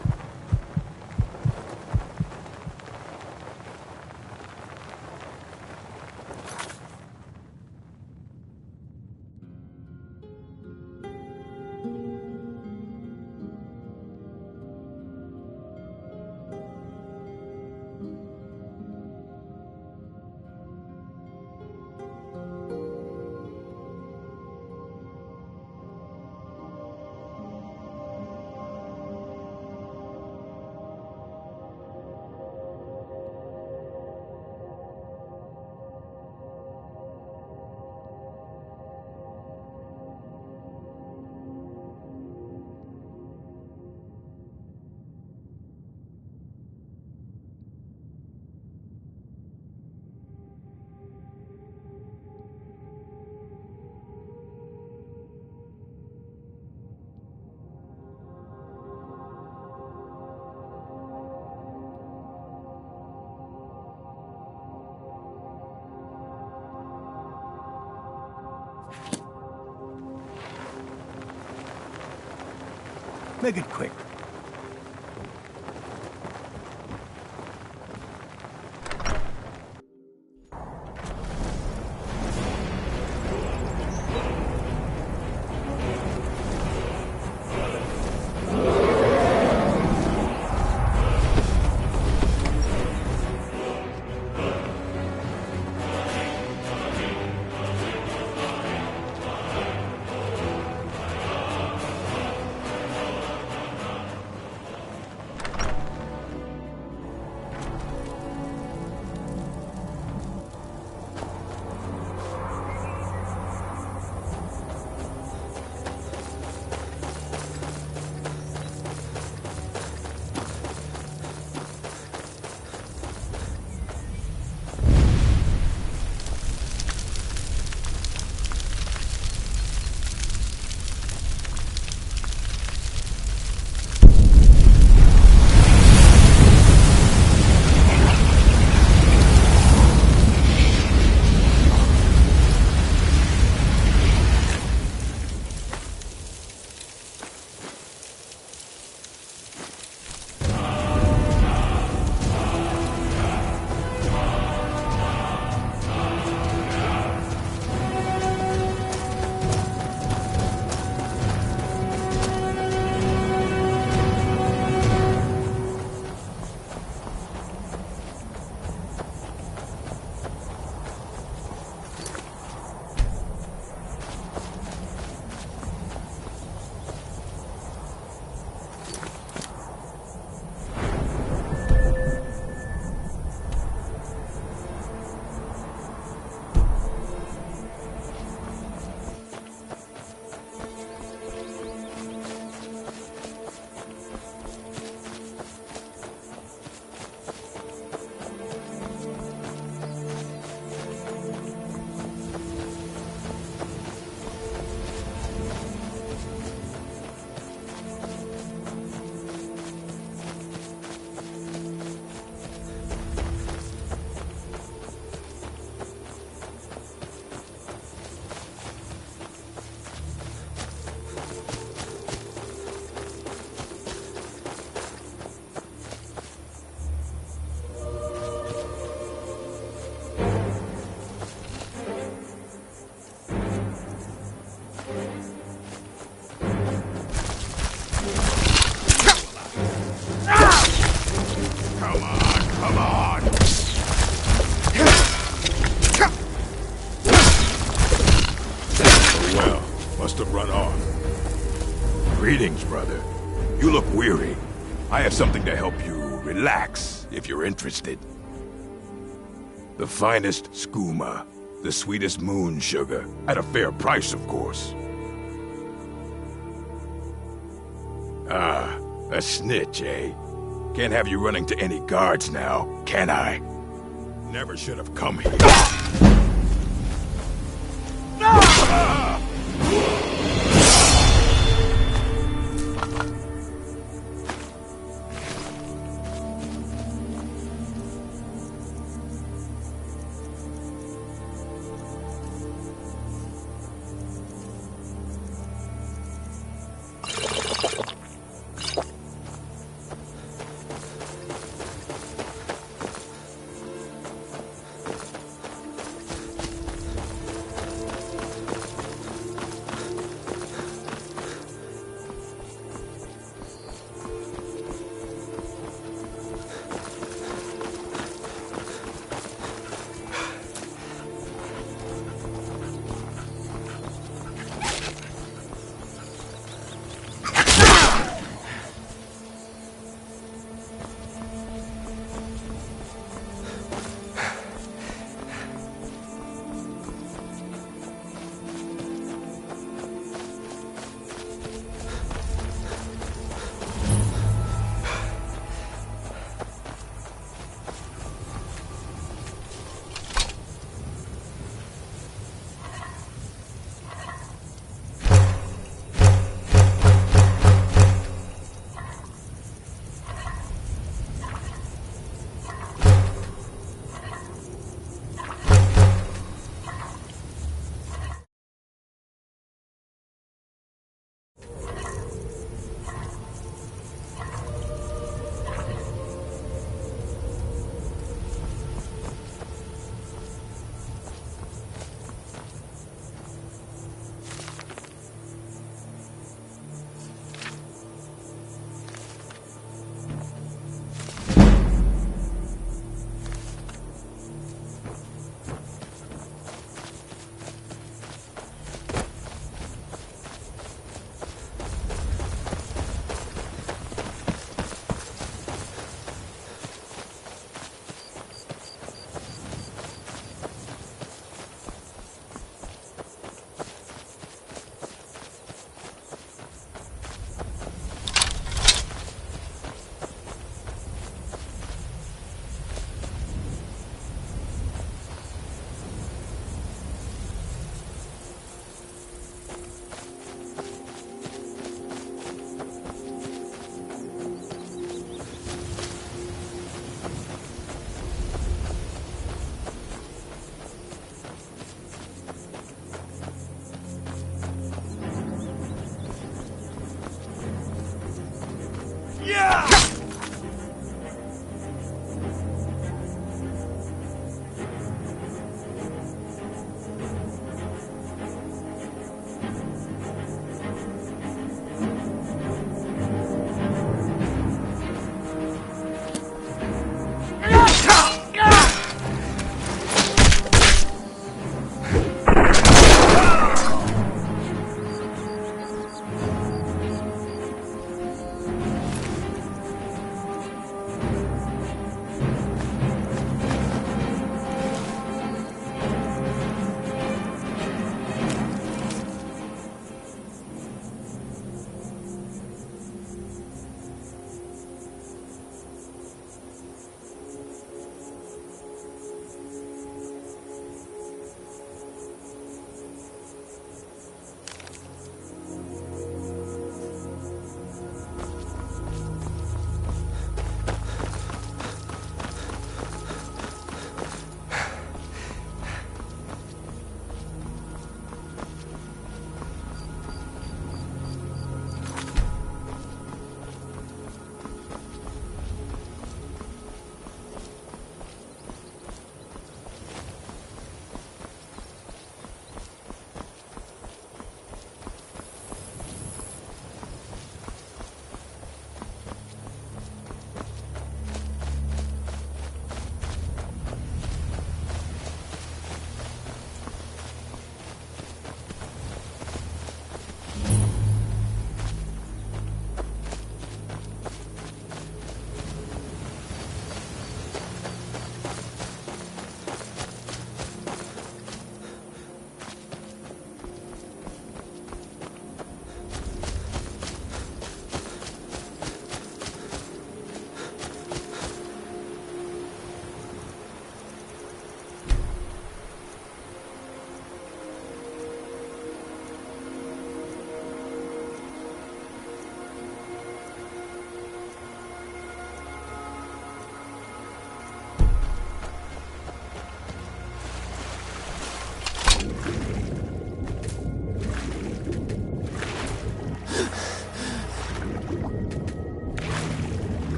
Make it quick. Greetings, brother. You look weary. I have something to help you relax, if you're interested. The finest skooma, the sweetest moon sugar, at a fair price, of course. Ah, a snitch, eh? Can't have you running to any guards now, can I? Never should have come here.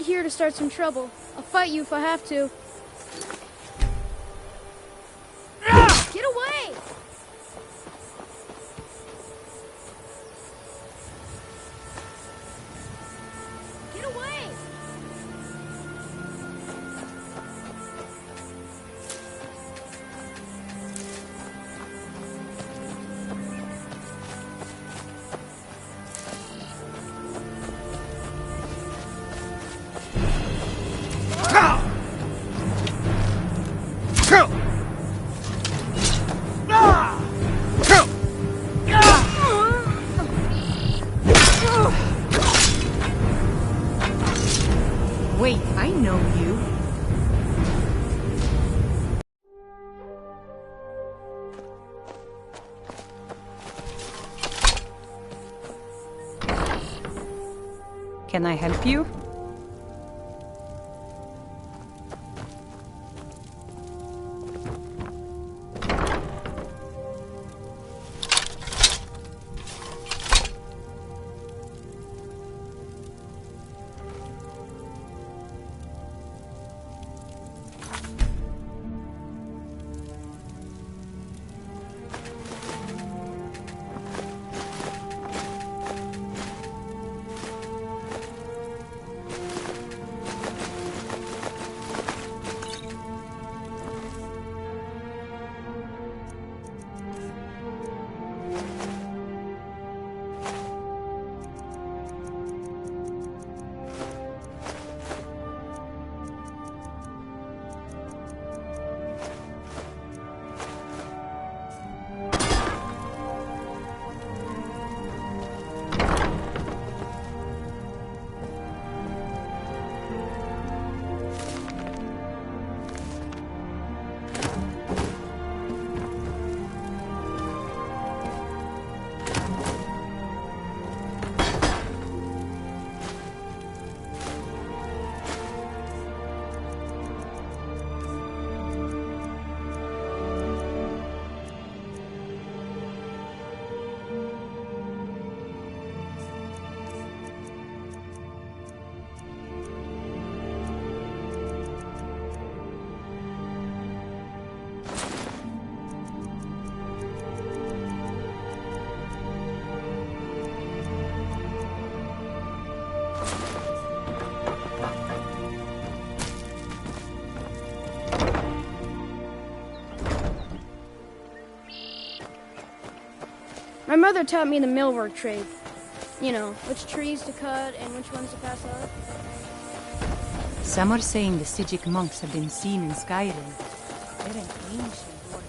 here to start some trouble. I'll fight you if I have to. Get away! Get away! Wait, I know you. Can I help you? My mother taught me the millwork trade. You know, which trees to cut and which ones to pass up. Some are saying the Stygic monks have been seen in Skyreem. They're an ancient order.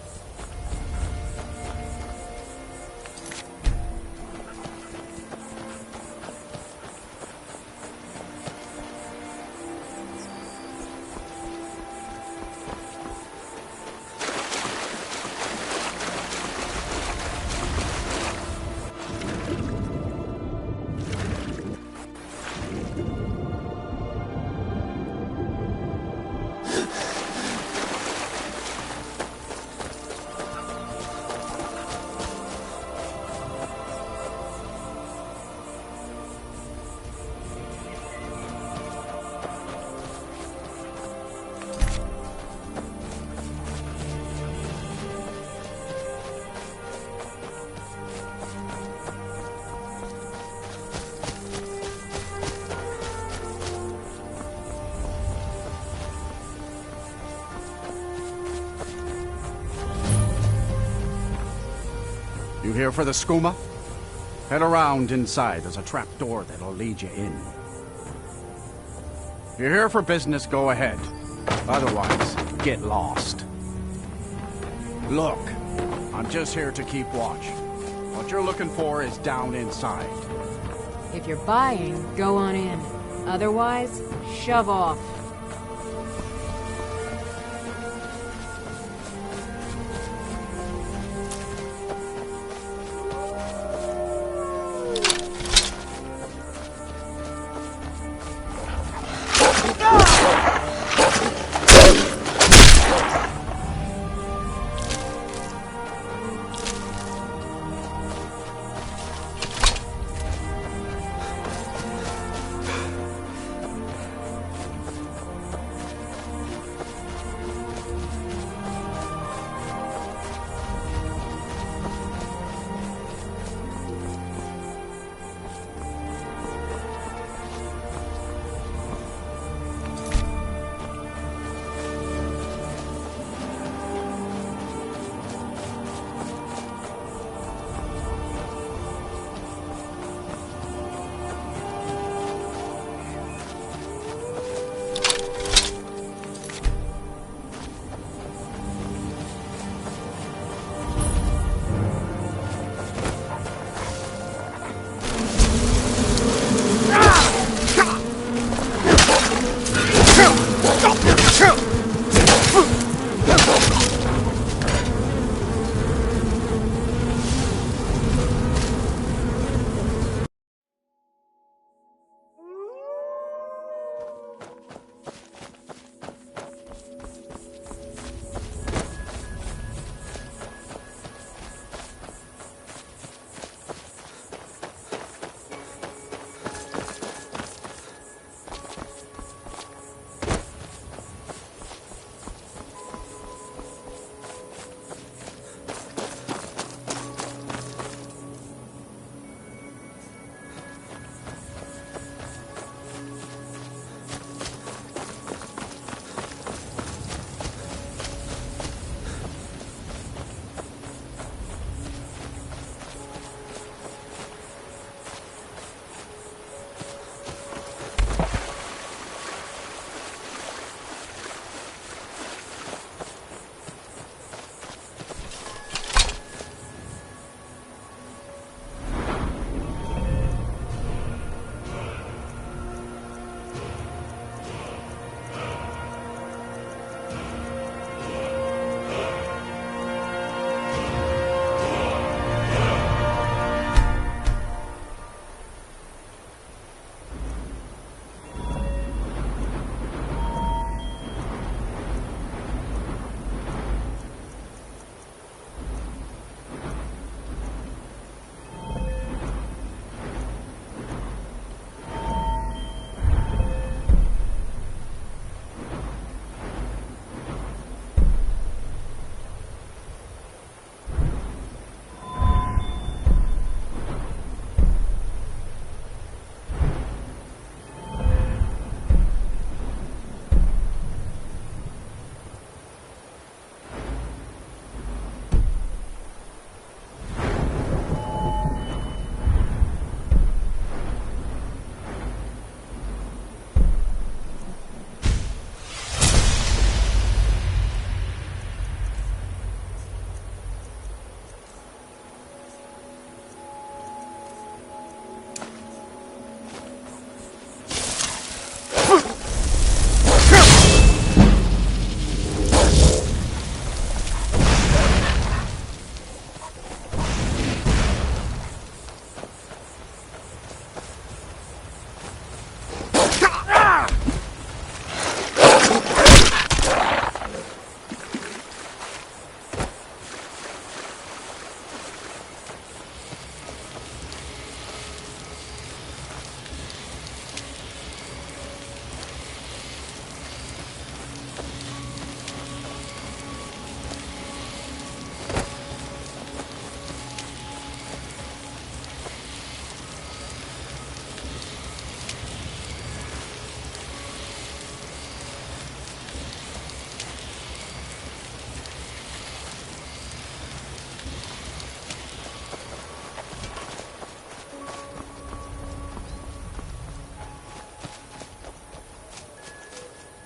You here for the skooma? Head around inside. There's a trap door that'll lead you in. If you're here for business, go ahead. Otherwise, get lost. Look, I'm just here to keep watch. What you're looking for is down inside. If you're buying, go on in. Otherwise, shove off.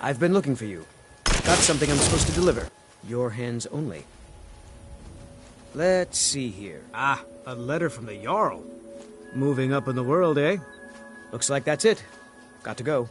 I've been looking for you. Got something I'm supposed to deliver. Your hands only. Let's see here. Ah, a letter from the Jarl. Moving up in the world, eh? Looks like that's it. Got to go.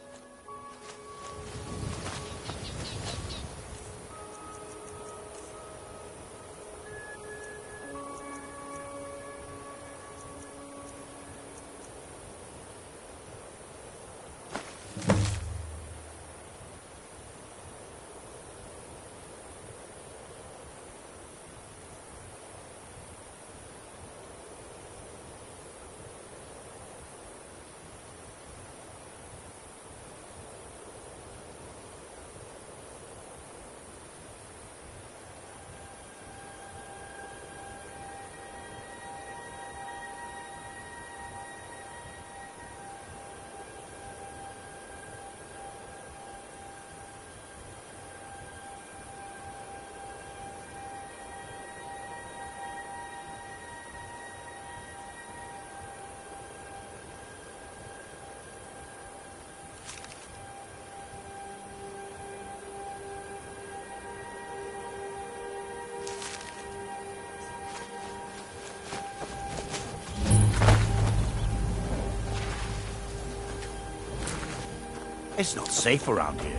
It's not safe around here.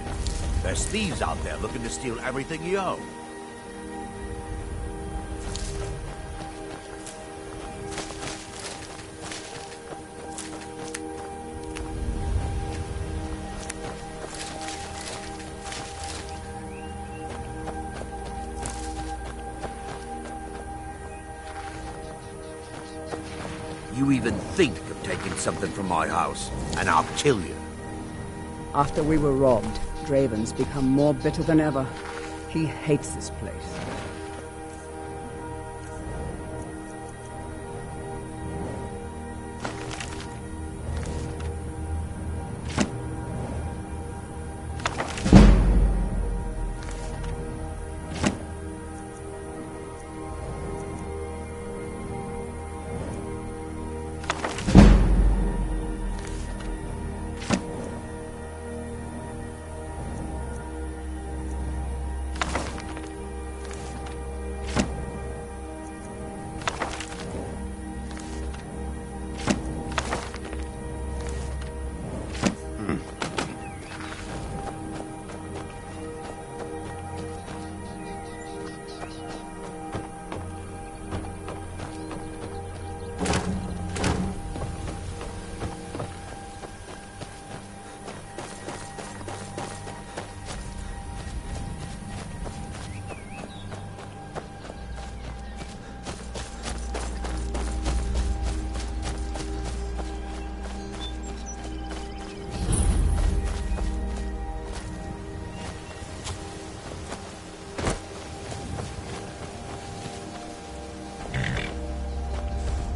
There's thieves out there looking to steal everything you own. You even think of taking something from my house, and I'll kill you. After we were robbed, Draven's become more bitter than ever. He hates this place.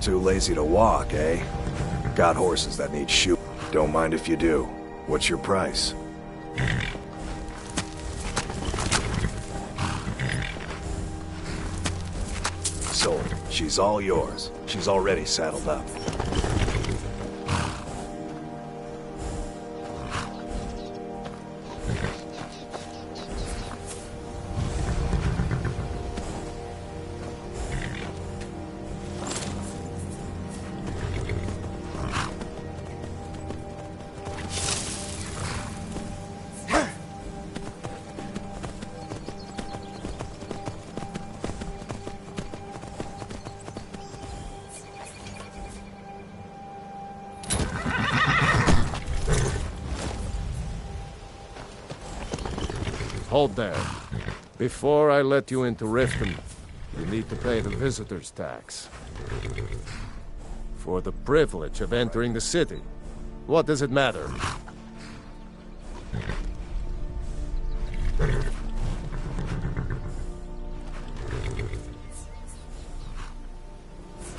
Too lazy to walk, eh? Got horses that need shoe. Don't mind if you do. What's your price? Sold. She's all yours. She's already saddled up. Hold there. Before I let you into Riften, you need to pay the visitor's tax. For the privilege of entering the city. What does it matter?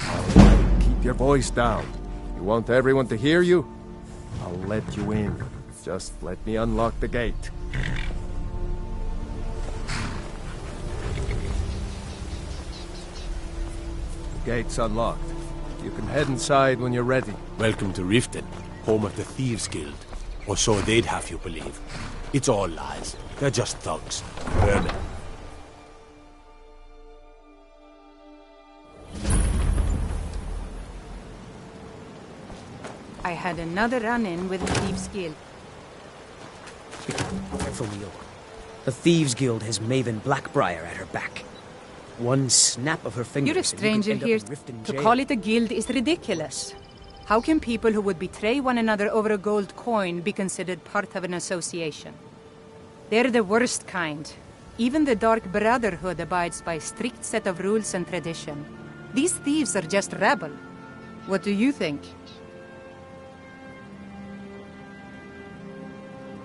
Alright, keep your voice down. You want everyone to hear you? I'll let you in. Just let me unlock the gate. Gate's unlocked. You can head inside when you're ready. Welcome to Riften, home of the Thieves Guild. Or so they'd have you believe. It's all lies. They're just thugs. Vermin. I had another run-in with the Thieves' Guild. Careful, Leo. The Thieves Guild has Maven Blackbriar at her back. One snap of her fingers. You're a stranger here. To call it a guild is ridiculous. How can people who would betray one another over a gold coin be considered part of an association? They're the worst kind. Even the Dark Brotherhood abides by a strict set of rules and tradition. These thieves are just rabble. What do you think?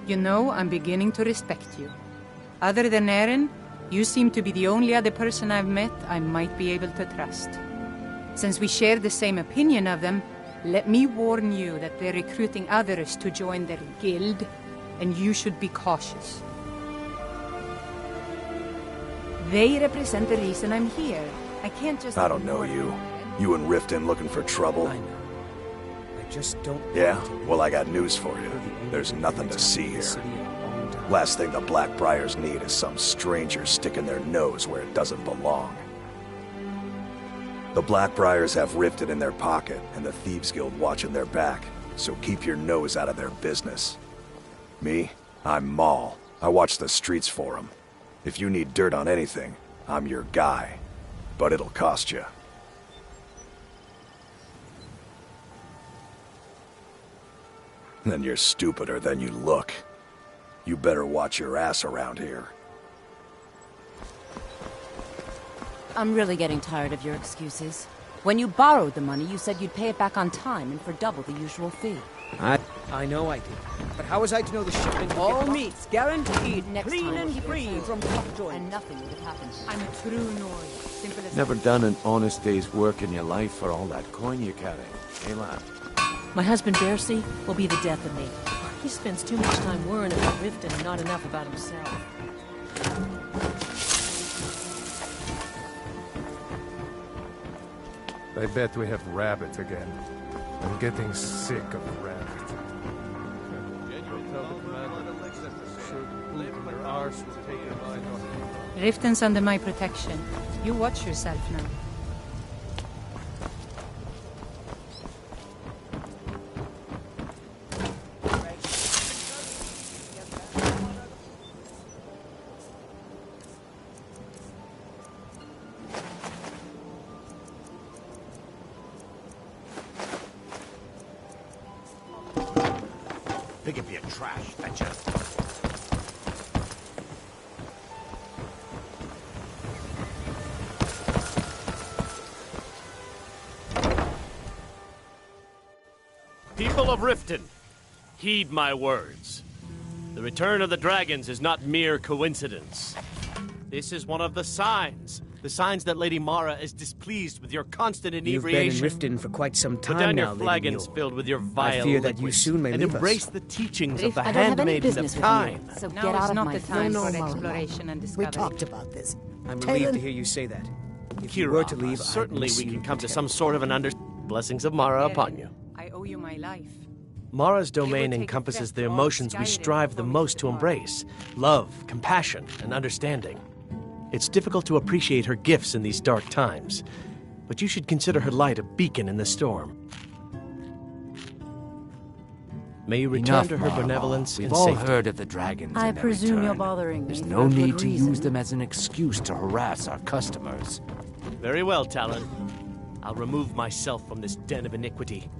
You know, I'm beginning to respect you. Other than Eren, you seem to be the only other person I've met I might be able to trust. Since we share the same opinion of them, let me warn you that they're recruiting others to join their guild, and you should be cautious. They represent the reason I'm here. I can't just... I don't know you. You and Riften looking for trouble? I know. I just don't... Yeah? Well, I got news for you. There's nothing to see here. Last thing the Blackbriars need is some stranger sticking their nose where it doesn't belong. The Blackbriars have Riften in their pocket, and the Thieves Guild watching their back, so keep your nose out of their business. Me? I'm Maul. I watch the streets for them. If you need dirt on anything, I'm your guy. But it'll cost you. Then you're stupider than you look. You better watch your ass around here. I'm really getting tired of your excuses. When you borrowed the money, you said you'd pay it back on time and for double the usual fee. I know I did. But how was I to know the shipment would All get meats guaranteed, Next clean time and we'll free hear from from cut joints. and nothing would have happened. I'm a true Nord. Simple as Never done an honest day's work in your life for all that coin you carry. Hey, lad. My husband, Bercy, will be the death of me. He spends too much time worrying about Riften and not enough about himself. I bet we have rabbit again. I'm getting sick of rabbit. Riften's under my protection. You watch yourself now. Pick up your trash, fetcher. People of Riften, heed my words. The return of the dragons is not mere coincidence. This is one of the signs that Lady Mara is displeased with your constant inebriation. You've been in Riften for quite some time Put down now, your flagons Lady filled with your vile I fear that you liquids, soon may and leave embrace us. the teachings Rif, of the I don't have any handmaiden business of with you, time. so Now get is out of not my the time face. for exploration and We discovery. talked about this. I'm Talon? relieved to hear you say that. If you were to Kira, leave, certainly I'd miss we you can come to terribly. some sort of an Blessings of Mara upon you. I owe you my life. Mara's will domain take encompasses effect the to all emotions we Skyrim strive the before we most to depart. embrace. Love, compassion, and understanding. It's difficult to appreciate her gifts in these dark times, but you should consider her light a beacon in the storm. May you return Enough, to her Mara. benevolence We've in all safety. heard of the dragons I and their presume you're return. bothering me There's for no a good need to reason. use them as an excuse to harass our customers. Very well, Talon. I'll remove myself from this den of iniquity.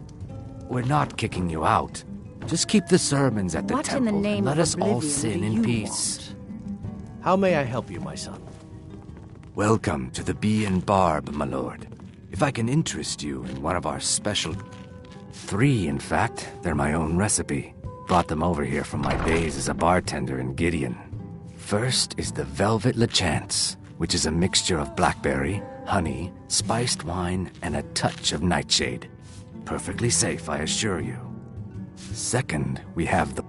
We're not kicking you out. Just keep the sermons at the What in the temple name and let of us all oblivion sin do in you peace. How may I help you, my son? Welcome to the Bee and Barb, my lord. If I can interest you in one of our special... 3, in fact. They're my own recipe. Brought them over here from my days as a bartender in Gideon. First is the Velvet Lachance, which is a mixture of blackberry, honey, spiced wine, and a touch of nightshade. Perfectly safe, I assure you. Second, we have the...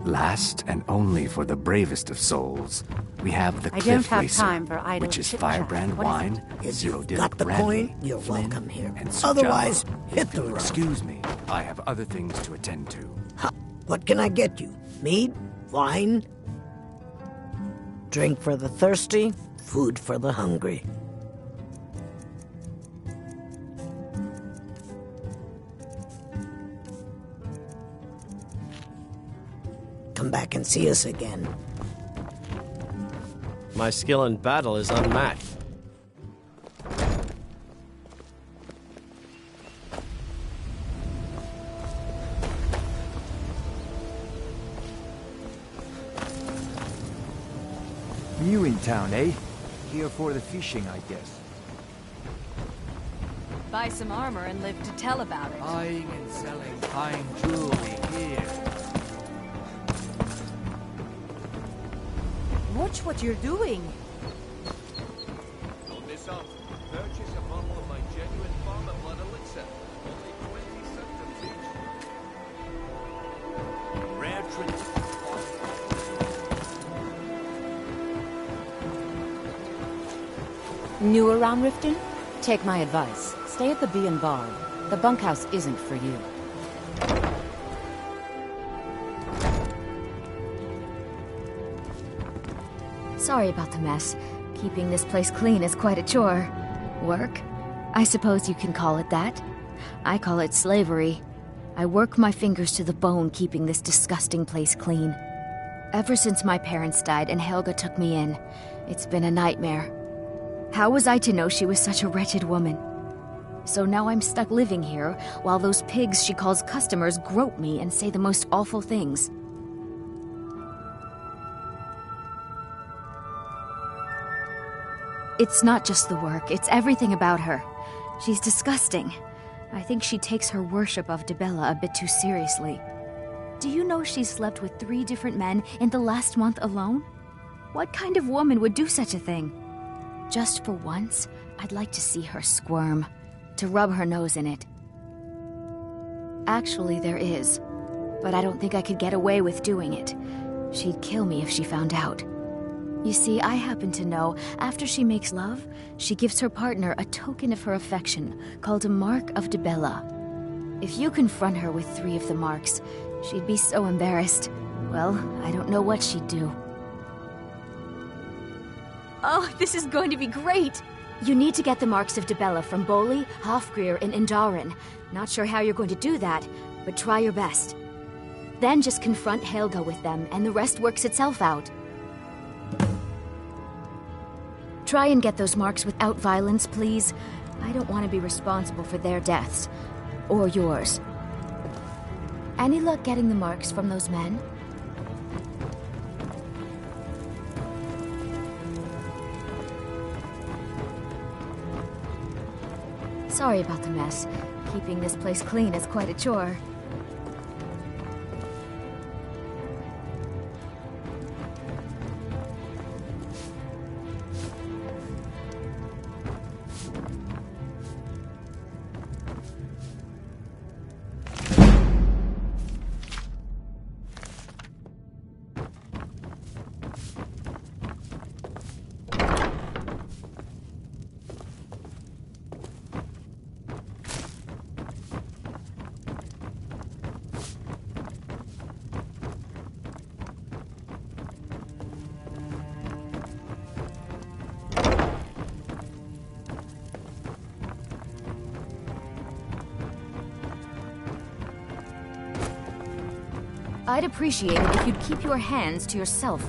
Last and only for the bravest of souls, we have the I Cliff don't have Racer, time for idle which is chit-chat. firebrand What is wine, If zero you've dip got the brandy, coin, you're Flynn, welcome here. and Otherwise, Sujata. hit If the you'll road. excuse me, I have other things to attend to. Ha! What can I get you? Mead? Wine? Drink for the thirsty, food for the hungry. Come back and see us again. My skill in battle is unmatched. New in town, eh? Here for the fishing, I guess. Buy some armor and live to tell about it. Buying and selling fine jewelry here. Watch what you're doing. Don't miss out. Purchase a bottle of my genuine farmer blood elixir. Only 20 cents each. Rare treat. New around Riften? Take my advice. Stay at the Bee and Barb. The bunkhouse isn't for you. Sorry about the mess. Keeping this place clean is quite a chore. Work? I suppose you can call it that. I call it slavery. I work my fingers to the bone keeping this disgusting place clean. Ever since my parents died and Helga took me in, it's been a nightmare. How was I to know she was such a wretched woman? So now I'm stuck living here, while those pigs she calls customers grope me and say the most awful things. It's not just the work, it's everything about her. She's disgusting. I think she takes her worship of Dibella a bit too seriously. Do you know she's slept with 3 different men in the last month alone? What kind of woman would do such a thing? Just for once, I'd like to see her squirm, to rub her nose in it. Actually, there is, but I don't think I could get away with doing it. She'd kill me if she found out. You see, I happen to know, after she makes love, she gives her partner a token of her affection, called a Mark of Dibella. If you confront her with 3 of the marks, she'd be so embarrassed. Well, I don't know what she'd do. Oh, this is going to be great! You need to get the marks of Dibella from Boli, Hofgrir, and Indaren. Not sure how you're going to do that, but try your best. Then just confront Helga with them, and the rest works itself out. Try and get those marks without violence, please. I don't want to be responsible for their deaths. Or yours. Any luck getting the marks from those men? Sorry about the mess. Keeping this place clean is quite a chore. I'd appreciate it if you'd keep your hands to yourself.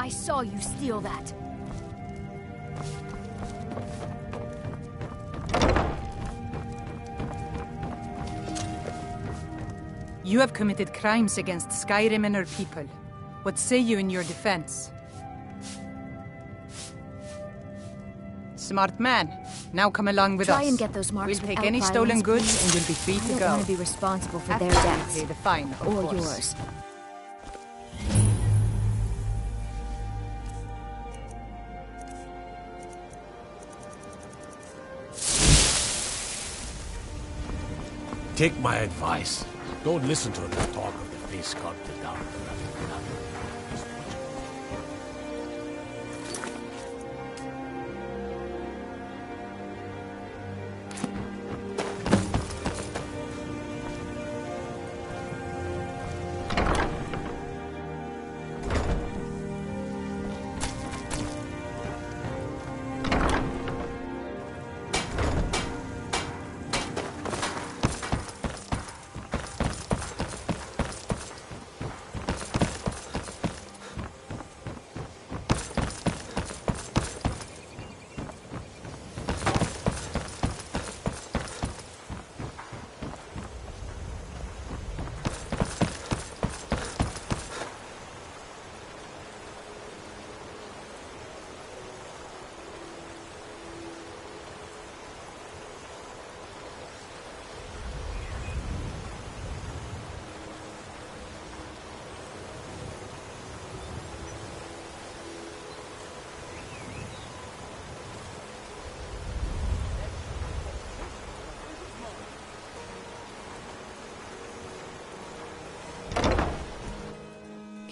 I saw you steal that. You have committed crimes against Skyrim and her people. What say you in your defense? Smart man. Now come along with us. Try and get those marks We'll take without any stolen violence, goods please. and you'll be free I to don't go. want to be responsible for After their you deaths. pay the fine, of or course. yours. Take my advice. Don't listen to the talk of the face sculpted down.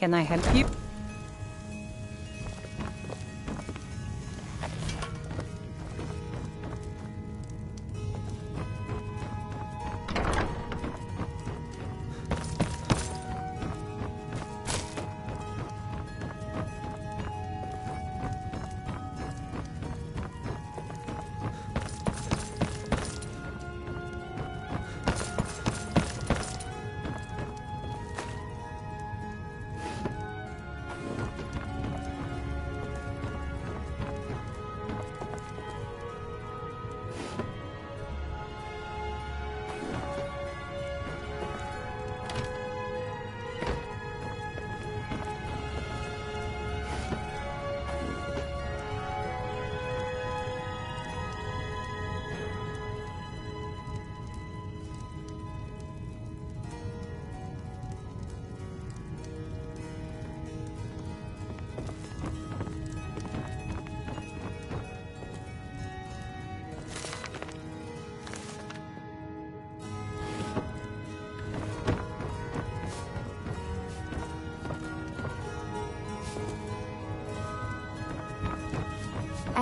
Can I help you?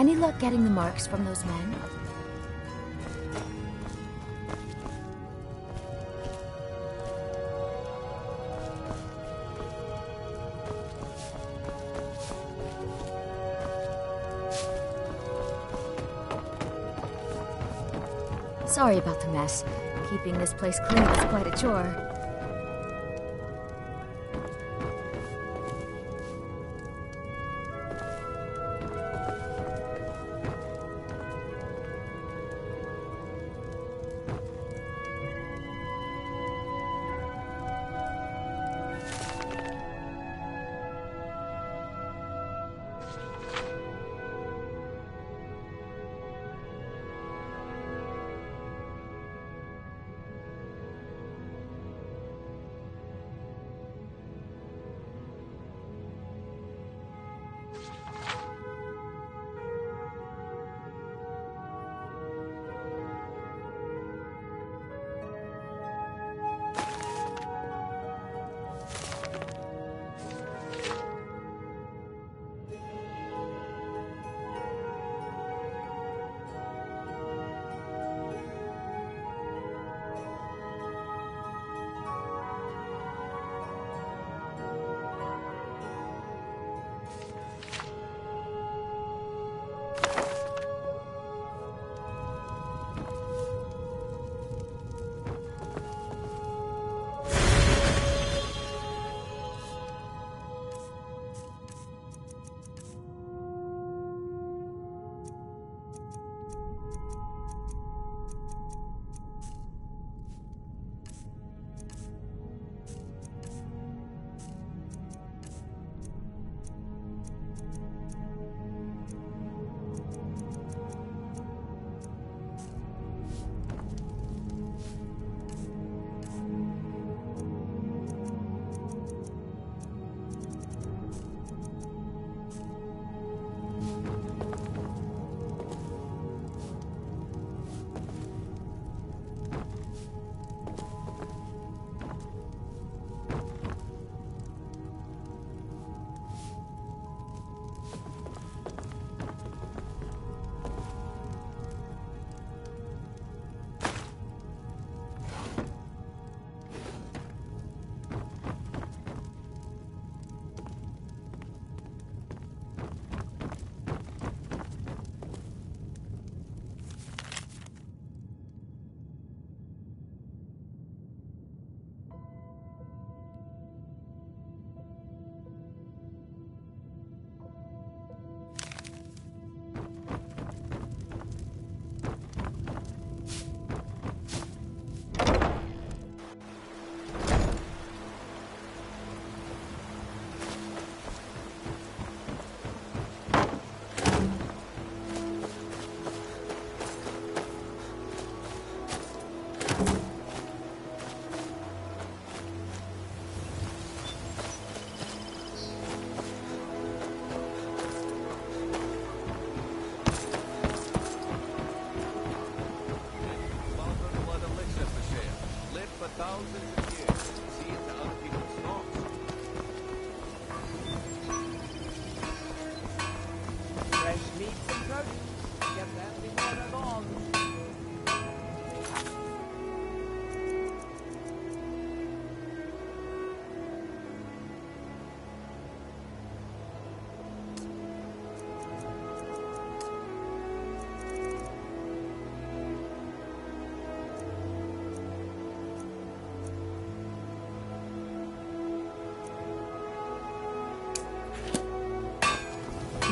Any luck getting the marks from those men? Sorry about the mess. Keeping this place clean is quite a chore.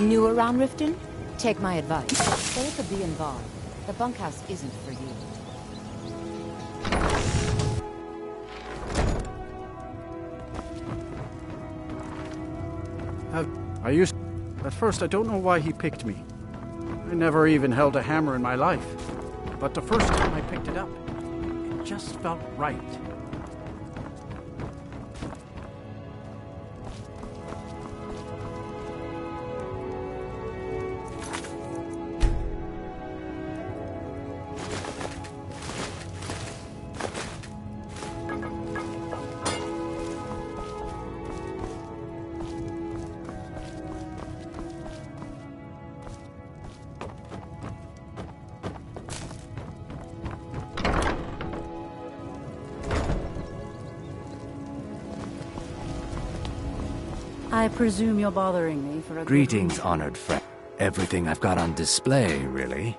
New around Riften? Take my advice. Stay at the Bee and Bar. The bunkhouse isn't for you. At first, I don't know why he picked me. I never even held a hammer in my life. But the first time I picked it up, it just felt right. I presume you're bothering me for a Greetings, honored friend. Everything I've got on display, really.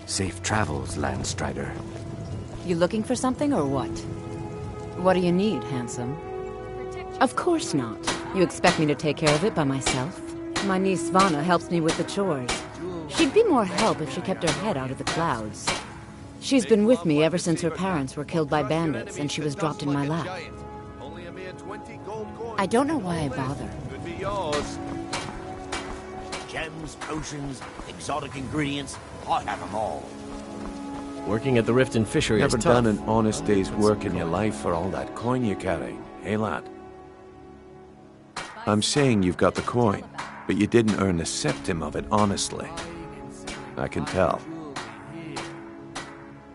Safe travels, Landstrider. You looking for something or what? What do you need, handsome? Of course not. You expect me to take care of it by myself? My niece Svana helps me with the chores. She'd be more help if she kept her head out of the clouds. She's been with me ever since her parents were killed by bandits and she was dropped in my lap. I don't know why I bother. Could be yours. Gems, potions, exotic ingredients. I have them all. Working at the Riften fishery is Never tough. done an honest day's work in your life for all that coin you're carrying, eh, lad? I'm saying you've got the coin, but you didn't earn a septim of it honestly. I can tell.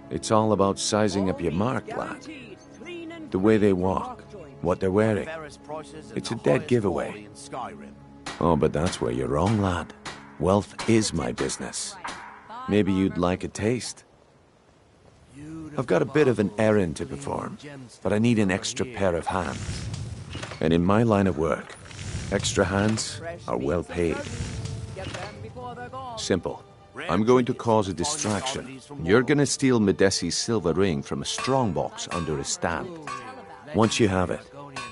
It's all about sizing up your mark, lad. The way they walk, what they're wearing. It's a dead giveaway. Oh, but that's where you're wrong, lad. Wealth is my business. Maybe you'd like a taste. I've got a bit of an errand to perform, but I need an extra pair of hands. And in my line of work, extra hands are well paid. Simple. I'm going to cause a distraction. You're going to steal Medesi's silver ring from a strongbox under his stamp. Once you have it,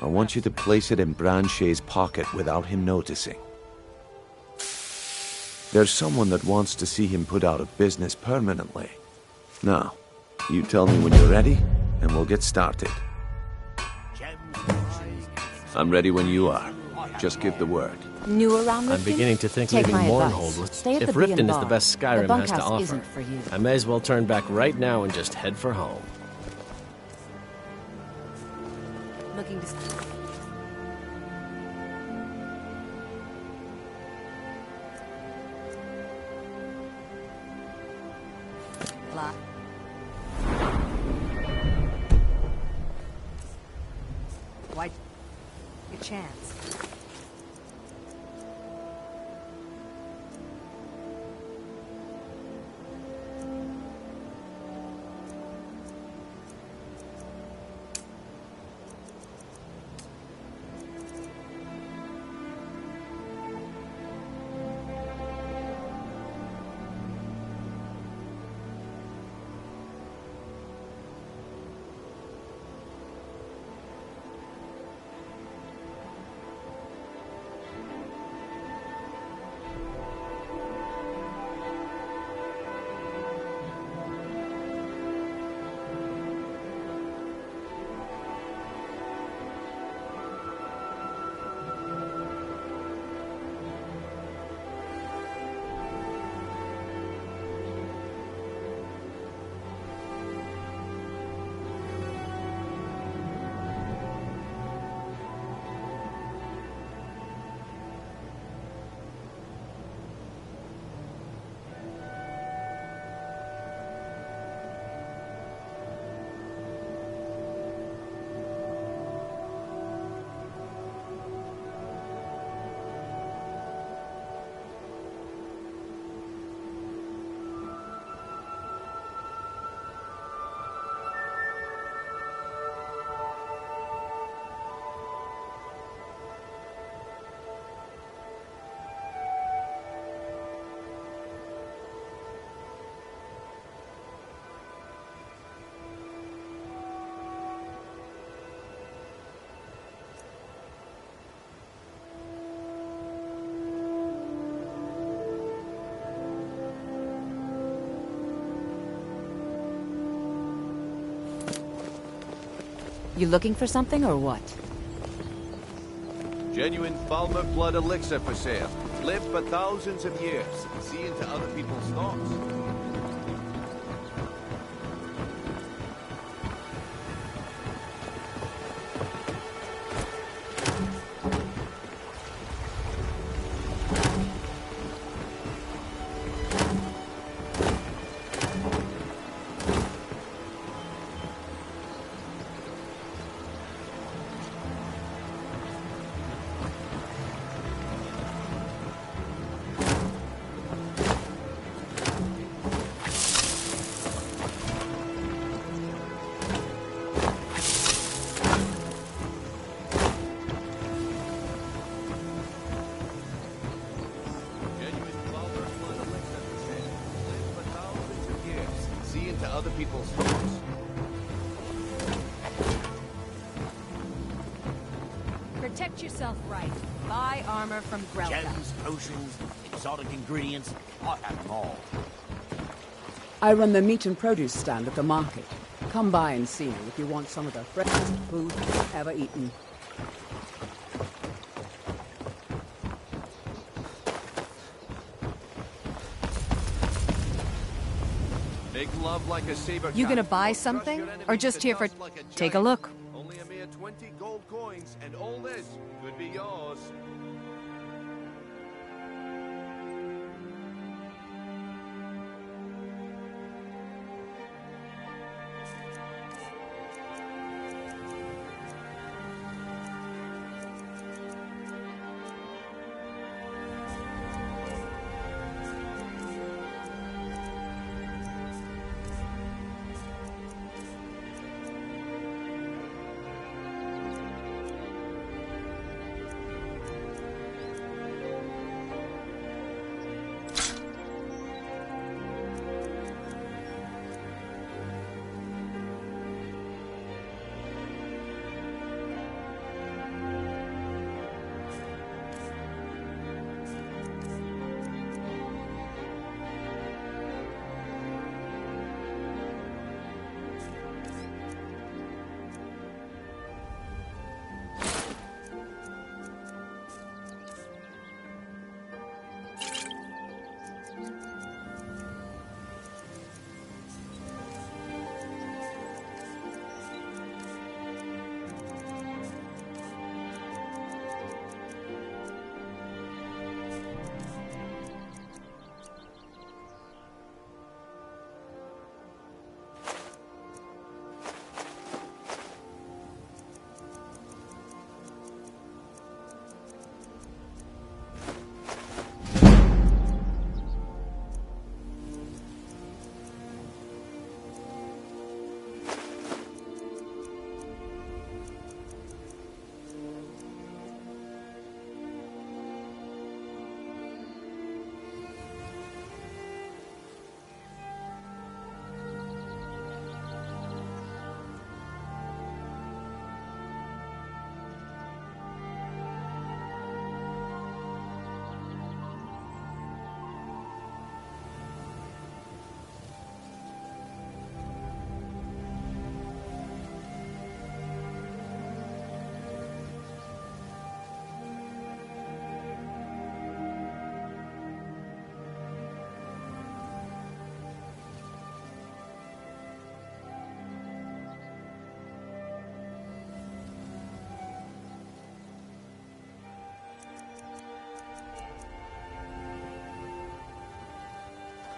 I want you to place it in Branche's pocket without him noticing. There's someone that wants to see him put out of business permanently. Now, you tell me when you're ready, and we'll get started. I'm ready when you are. Just give the word. New around Riften? I'm beginning to think Take maybe my Mournhold advice. was... Stay at If the Bee and Riften is Bar. the best The Skyrim has to bunkhouse offer, isn't for you. I may as well turn back right now and just head for home. Looking to... Why? A chance. You looking for something or what? Genuine Falmer blood elixir for sale. Lived for thousands of years. See into other people's thoughts. Other people's thoughts. Protect yourself right. Buy armor from Grelka. Gems, potions, exotic ingredients. I have them all. I run the meat and produce stand at the market. Come by and see me if you want some of the freshest food you've ever eaten. Love like a saber. You gonna buy something? Or just here for... Take a look. Only a mere 20 gold coins, and all this could be yours.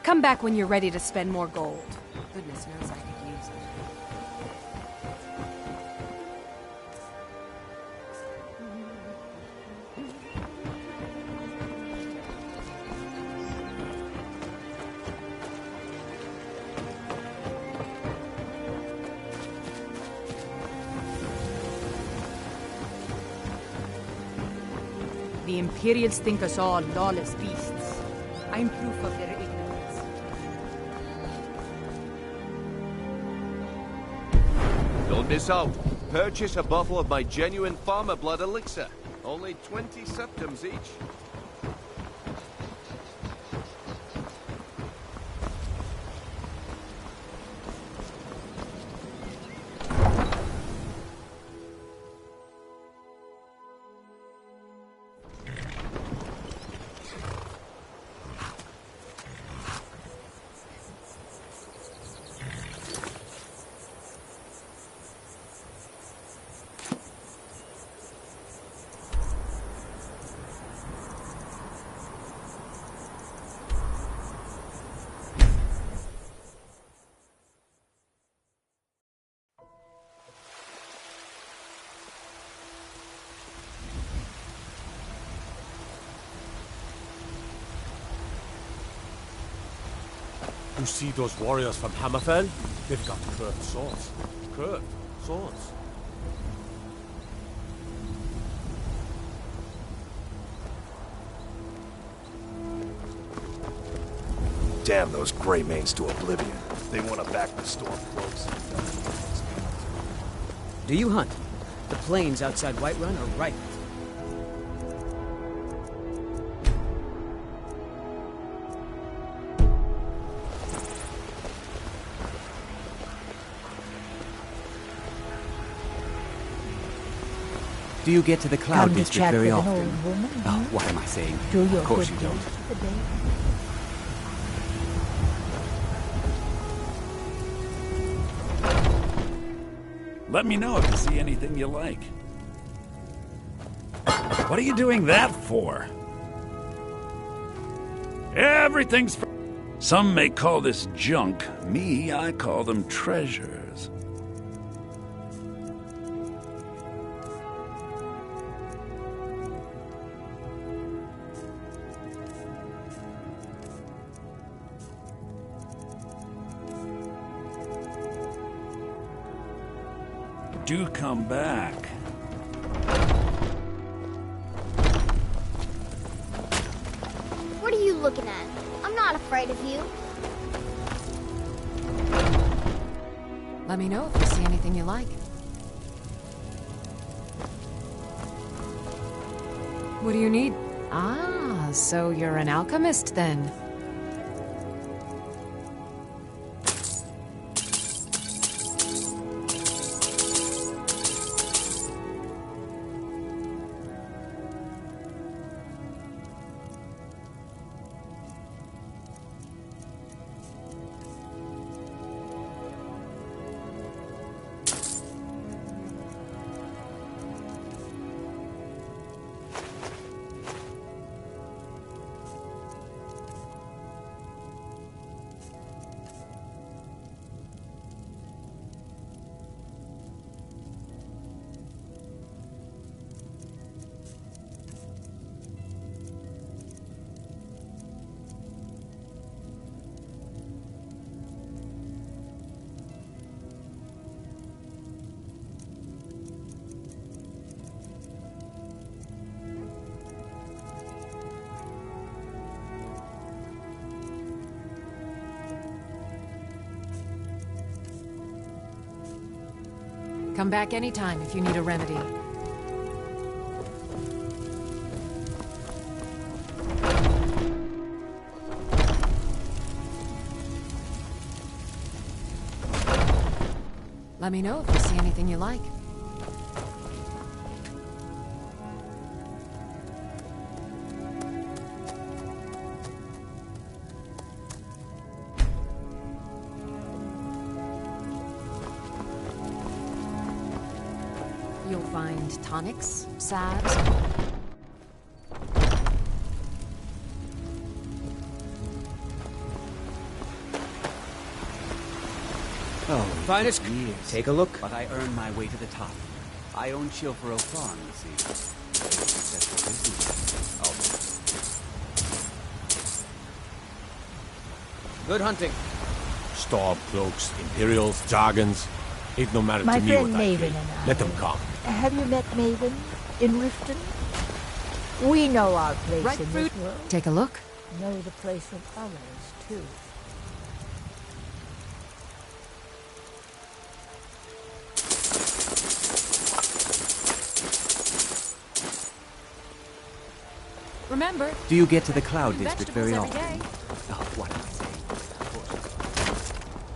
Come back when you're ready to spend more gold. Goodness knows I could use it. The Imperials think us all lawless beasts. I'm proof of their ignorance. Don't miss out. Purchase a bottle of my genuine farmer blood elixir. Only 20 septums each. You see those warriors from Hammerfell? They've got curved swords. Curved swords. Damn those Grey Manes to oblivion. They want to back the storm close. Do you hunt? The plains outside Whiterun are ripe. Do you get to the Cloud Come to District chat very with an often? old woman, Oh, huh? what am I saying? Do your Of course good you don't. deeds for the day. Let me know if you see anything you like. What are you doing that for? Everything's for... Some may call this junk. Me, I call them treasures. Do come back. What are you looking at? I'm not afraid of you. Let me know if you see anything you like. What do you need? Ah, so you're an alchemist then. Come back anytime if you need a remedy. Let me know if you see anything you like. You'll find tonics, salves. Oh, Finest. years. Take a look. But I earned my way to the top. I own Chilfaro Farm, you see. Very successful business. Good hunting. Storm cloaks, Imperials, Dragons. It's no matter My to me friend what I Maven think. and I. Let them come. Have you met Maven in Riften? We know our place Right in fruit. this world. Take a look. Know the place of others, too. Remember, Do you get to the Cloud District vegetables very every often? day. Oh, what am I saying? Of course.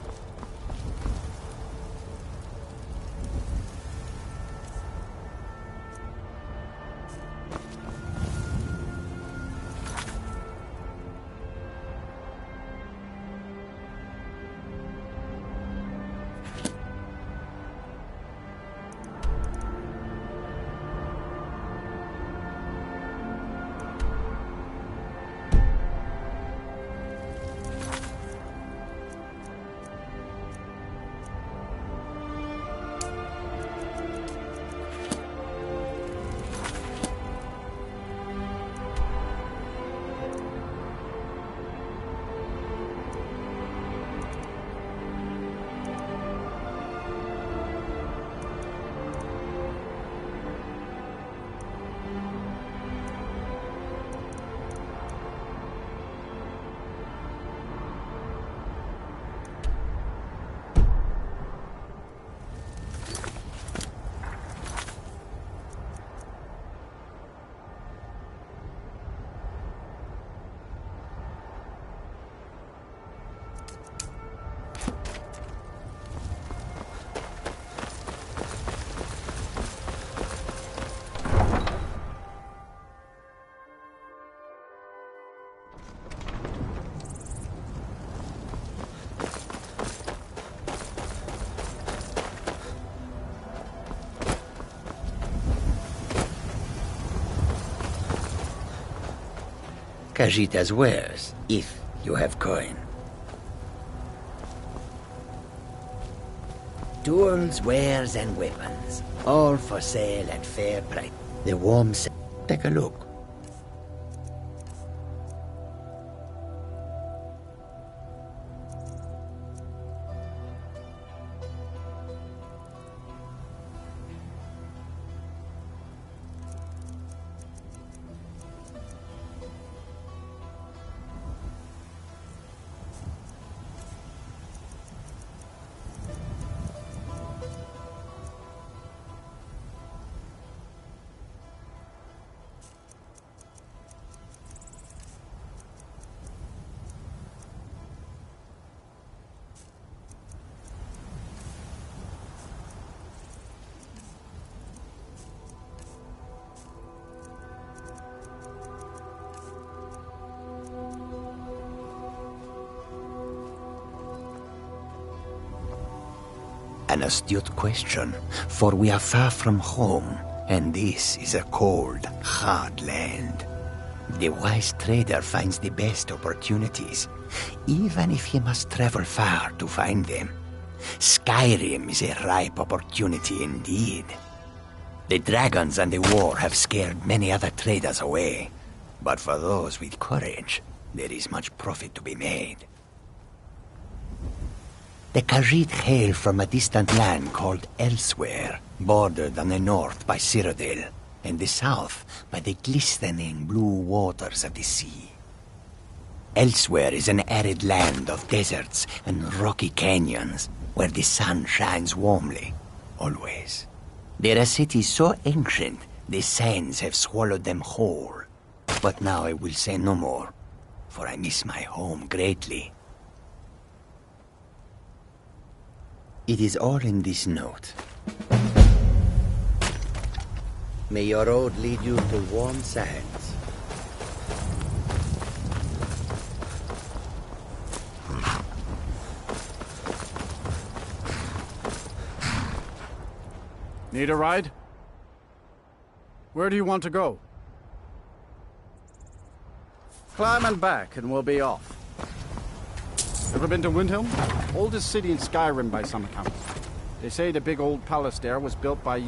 Khajiita's wares, if you have coin. Tools, wares, and weapons, all for sale at fair price. The warm take a look. An astute question, for we are far from home, and this is a cold, hard land. The wise trader finds the best opportunities, even if he must travel far to find them. Skyreem is a ripe opportunity indeed. The dragons and the war have scared many other traders away, but for those with courage, there is much profit to be made. The Khajiit hail from a distant land called Elsewhere, bordered on the north by Cyrodiil, and the south by the glistening blue waters of the sea. Elsewhere is an arid land of deserts and rocky canyons, where the sun shines warmly, always. There are cities so ancient, the sands have swallowed them whole. But now I will say no more, for I miss my home greatly. It is all in this note. May your road lead you to warm sands. Need a ride? Where do you want to go? Climb and back and we'll be off. Ever been to Windhelm? Oldest city in Skyrim by some accounts. They say the big old palace there was built by...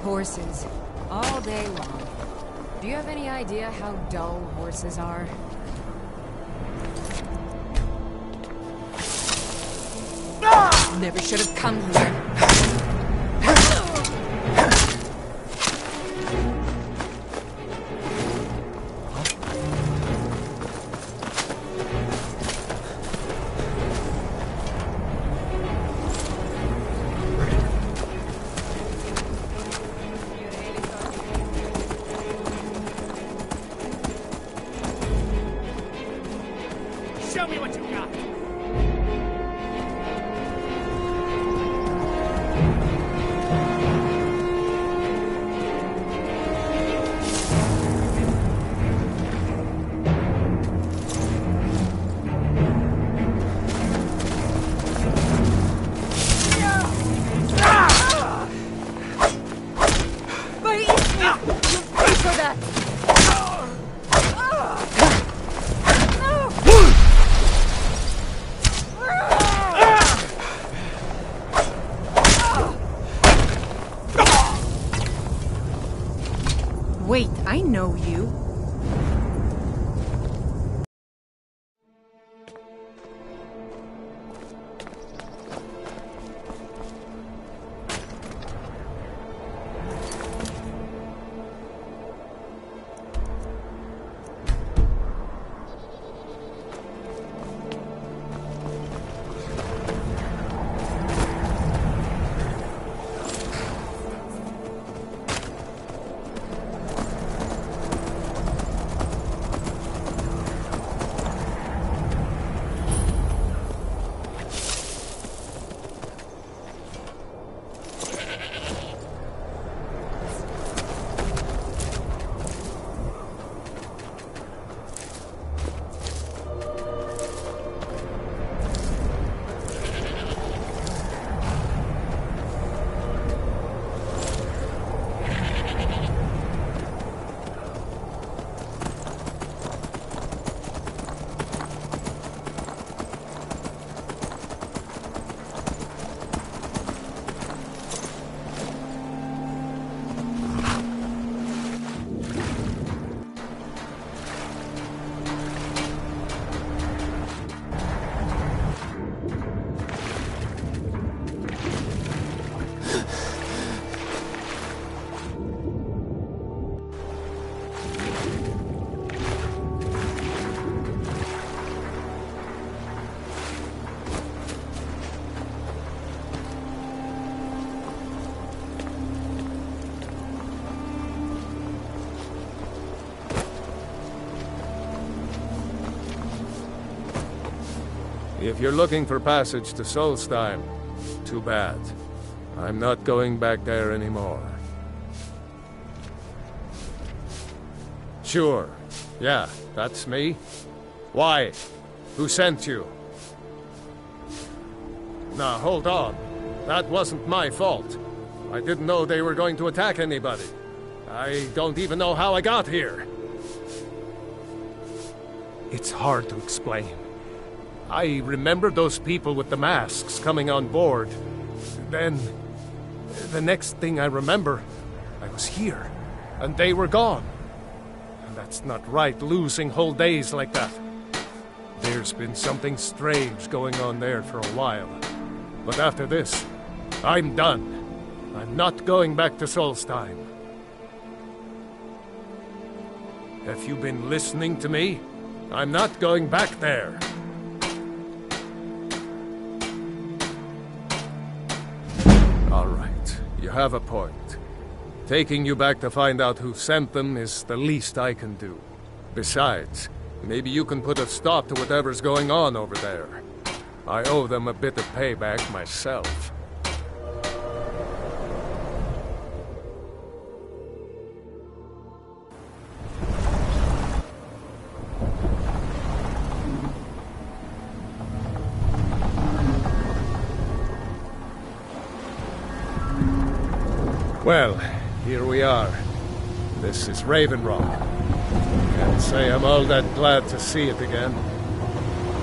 Horses. All day long. Do you have any idea how dull horses are? Never should have come here. Show me what you got! Wait, I know you. If you're looking for passage to Solstheim, too bad. I'm not going back there anymore. Sure. Yeah, that's me. Why? Who sent you? Now, hold on. That wasn't my fault. I didn't know they were going to attack anybody. I don't even know how I got here. It's hard to explain. I remember those people with the masks coming on board. Then, the next thing I remember, I was here, and they were gone. And that's not right, losing whole days like that. There's been something strange going on there for a while. But after this, I'm done. I'm not going back to Solstheim. Have you been listening to me? I'm not going back there. All right, you have a point. Taking you back to find out who sent them is the least I can do. Besides, maybe you can put a stop to whatever's going on over there. I owe them a bit of payback myself. Well, here we are. This is Raven Rock. Can't say I'm all that glad to see it again.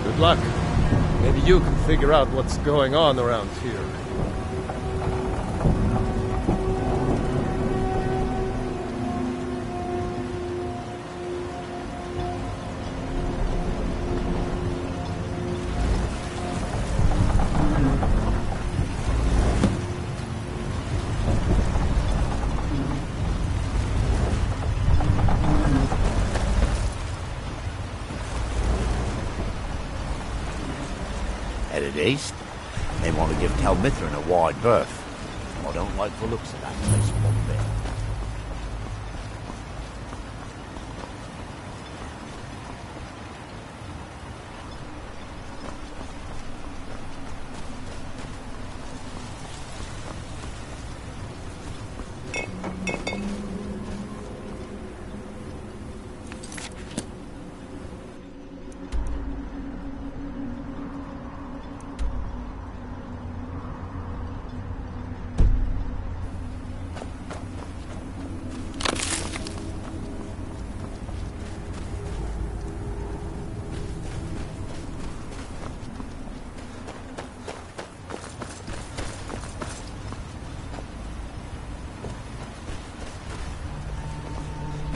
Good luck. Maybe you can figure out what's going on around here. Headed east. They want to give Tel Mithrin a wide berth. I don't like the looks of that place one bit.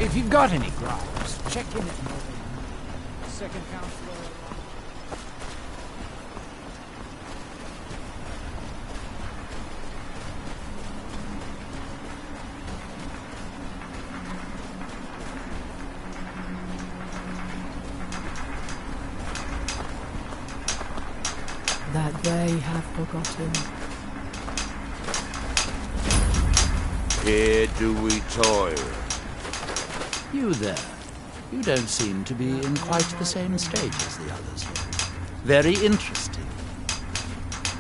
If you've got any gripes, check in at Morgan. Second counselor. That they have forgotten. Here do we toil. You there. You don't seem to be in quite the same state as the others. Very interesting.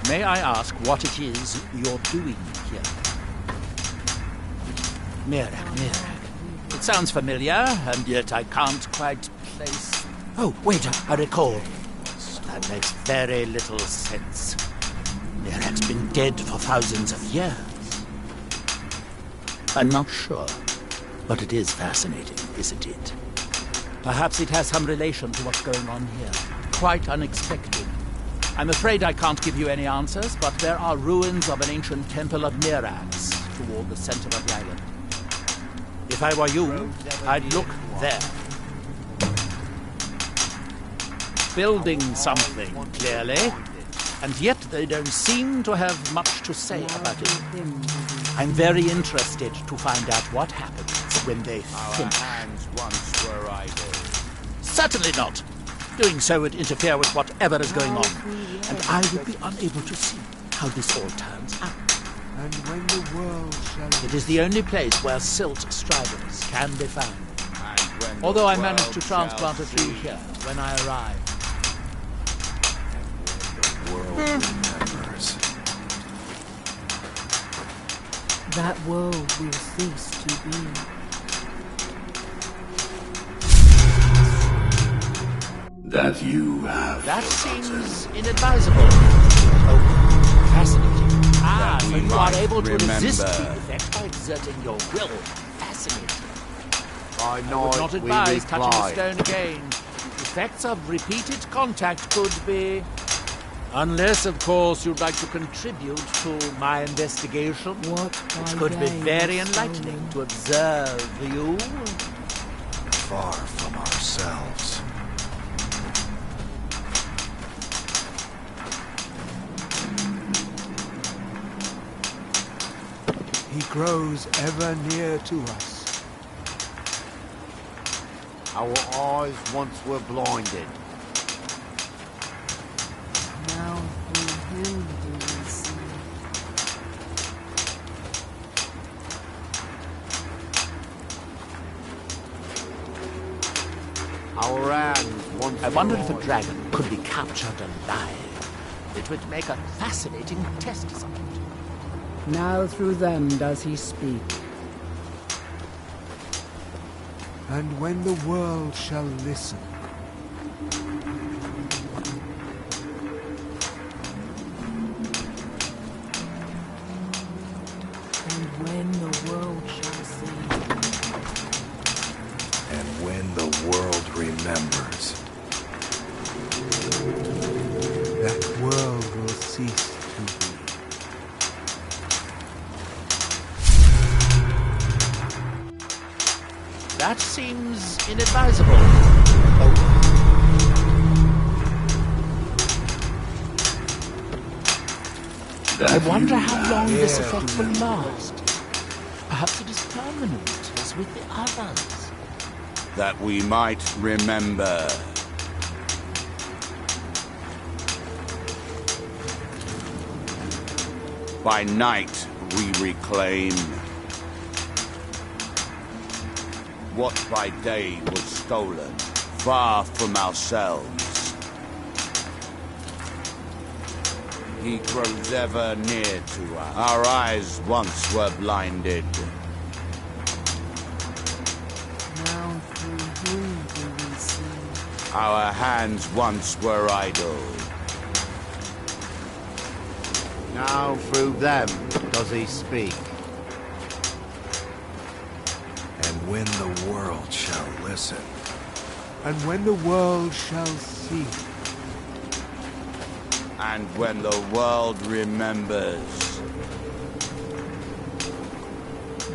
May I ask what it is you're doing here? Mirak. It sounds familiar, and yet I can't quite place... Oh, wait, I recall. That makes very little sense. Mirak's been dead for thousands of years. I'm not sure. But it is fascinating, isn't it? Perhaps it has some relation to what's going on here. Quite unexpected. I'm afraid I can't give you any answers, but there are ruins of an ancient temple of Mirax toward the center of the island. If I were you, I'd look there. Building something, clearly. And yet they don't seem to have much to say about it. I'm very interested to find out what happens when they finish. Our hands once were idle. Certainly not. Doing so would interfere with whatever is going on. And I would be unable to see how this all turns out. And when the world shall... It is the only place where silt striders can be found. Although I managed to transplant a few here when I arrived. world remembers. That world will cease to be. That you have. That seems inadvisable. Oh, fascinating. So you are able to resist the effect by exerting your will. Fascinating. By I would not night we advise touching the reply. stone again. Effects of repeated contact could be... Unless, of course, you'd like to contribute to my investigation. Which could be very enlightening to observe you. Far from ourselves. He grows ever near to us. Our eyes once were blinded. Now through him do we see. Our hands once I wonder if a were dragon could be captured alive. It would make a fascinating test site. Now through them does he speak. And when the world shall listen, And when the world shall see. And when the world remembers. that world will cease to be. That seems inadvisable. I wonder how long this effect will last. Perhaps it is permanent, as with the others. that we might remember. By night we reclaim what by day was stolen, far from ourselves. He grows ever near to us. Our eyes once were blinded. Now through him do we see. Our hands once were idle. Now through them does he speak. And when the world shall listen. And when the world shall see. And when the world remembers.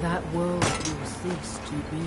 That world will cease to be.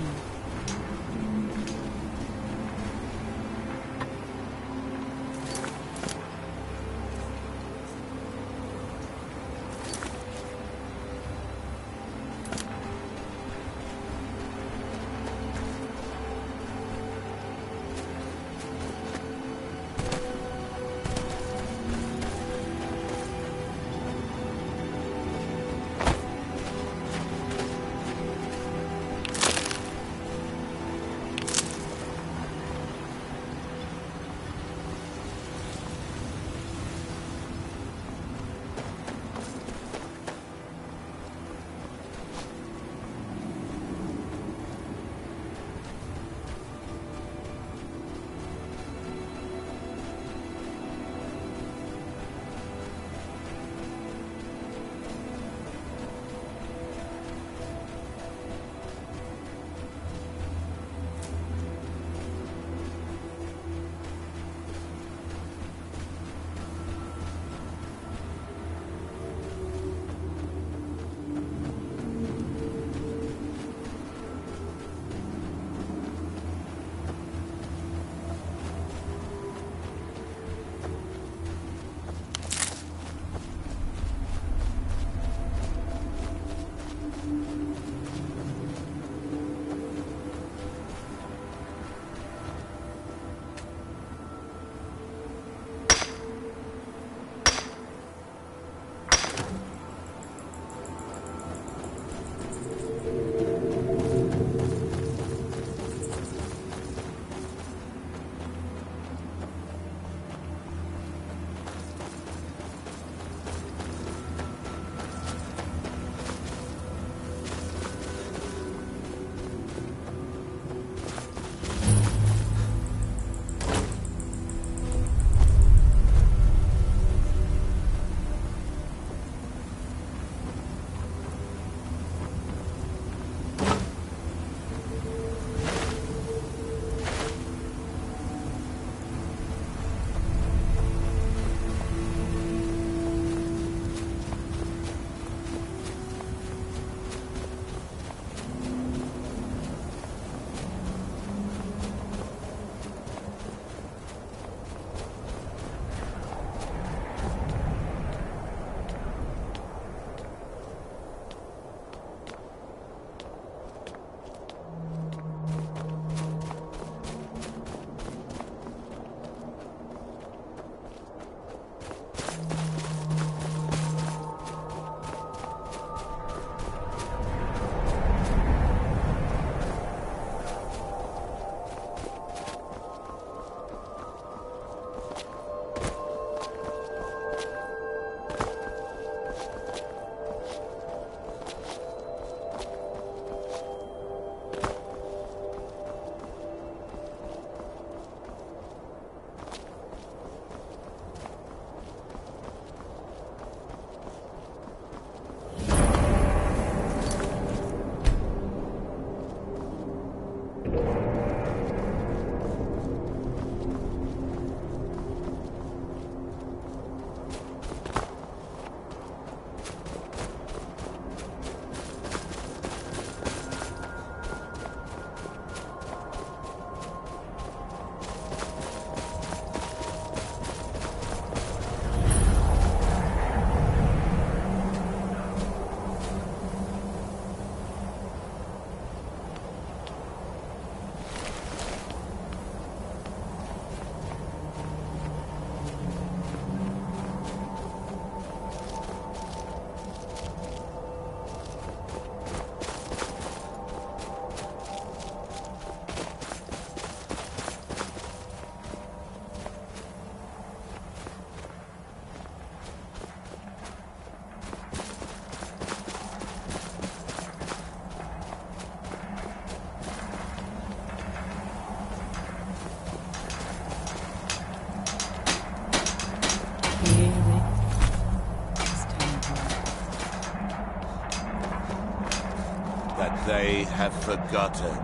They have forgotten.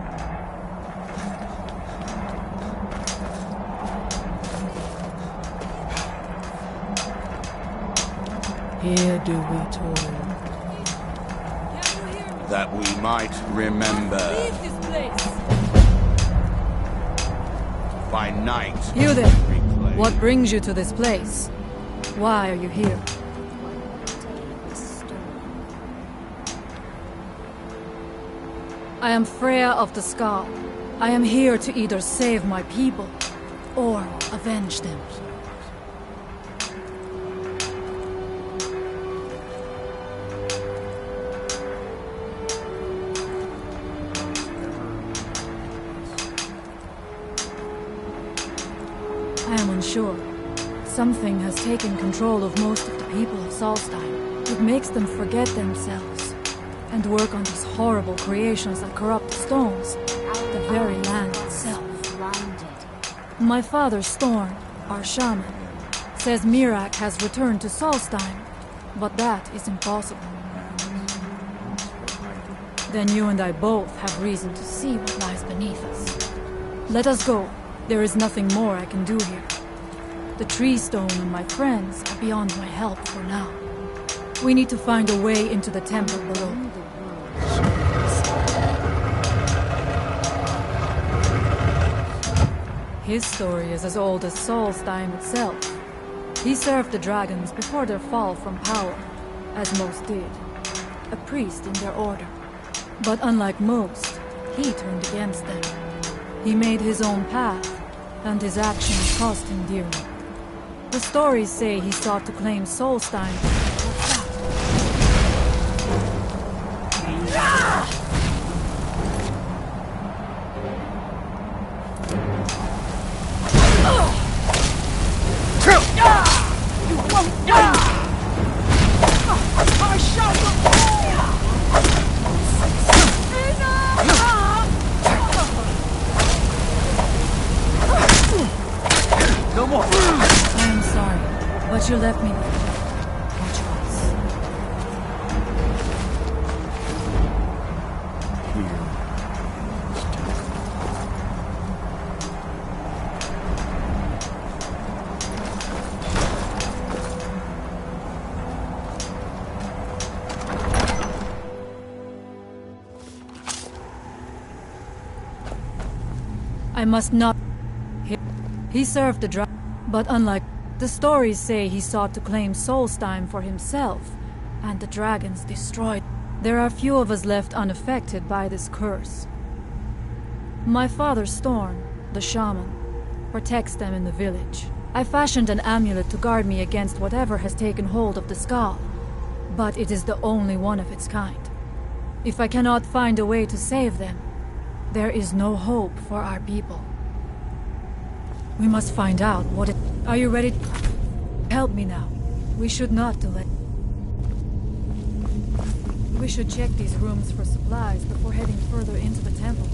Here do we toil. That we might remember. Leave this place. By night. You there. What brings you to this place? Why are you here? I am Freya of the Scar. I am here to either save my people or avenge them. I am unsure. Something has taken control of most of the people of Solstheim. It makes them forget themselves and work on these horrible creations that corrupt the stones, the very land itself. My father, Storm, our shaman, says Mirak has returned to Solstheim, but that is impossible. Then you and I both have reason to see what lies beneath us. Let us go. There is nothing more I can do here. The tree stone and my friends are beyond my help for now. We need to find a way into the temple below. His story is as old as Solstheim itself. He served the dragons before their fall from power, as most did. A priest in their order. But unlike most, he turned against them. He made his own path, and his actions cost him dearly. The stories say he sought to claim Solstheim. You won't win! I shall No more! I am sorry, but you left me no choice. I must not... He served the dragon, but unlike... The stories say he sought to claim Solstheim for himself, and the dragons destroyed. There are few of us left unaffected by this curse. My father, Storm, the shaman, protects them in the village. I fashioned an amulet to guard me against whatever has taken hold of the skull, but it is the only one of its kind. If I cannot find a way to save them, there is no hope for our people. We must find out what it... Are you ready? Help me now. We should not delay. We should check these rooms for supplies before heading further into the temple.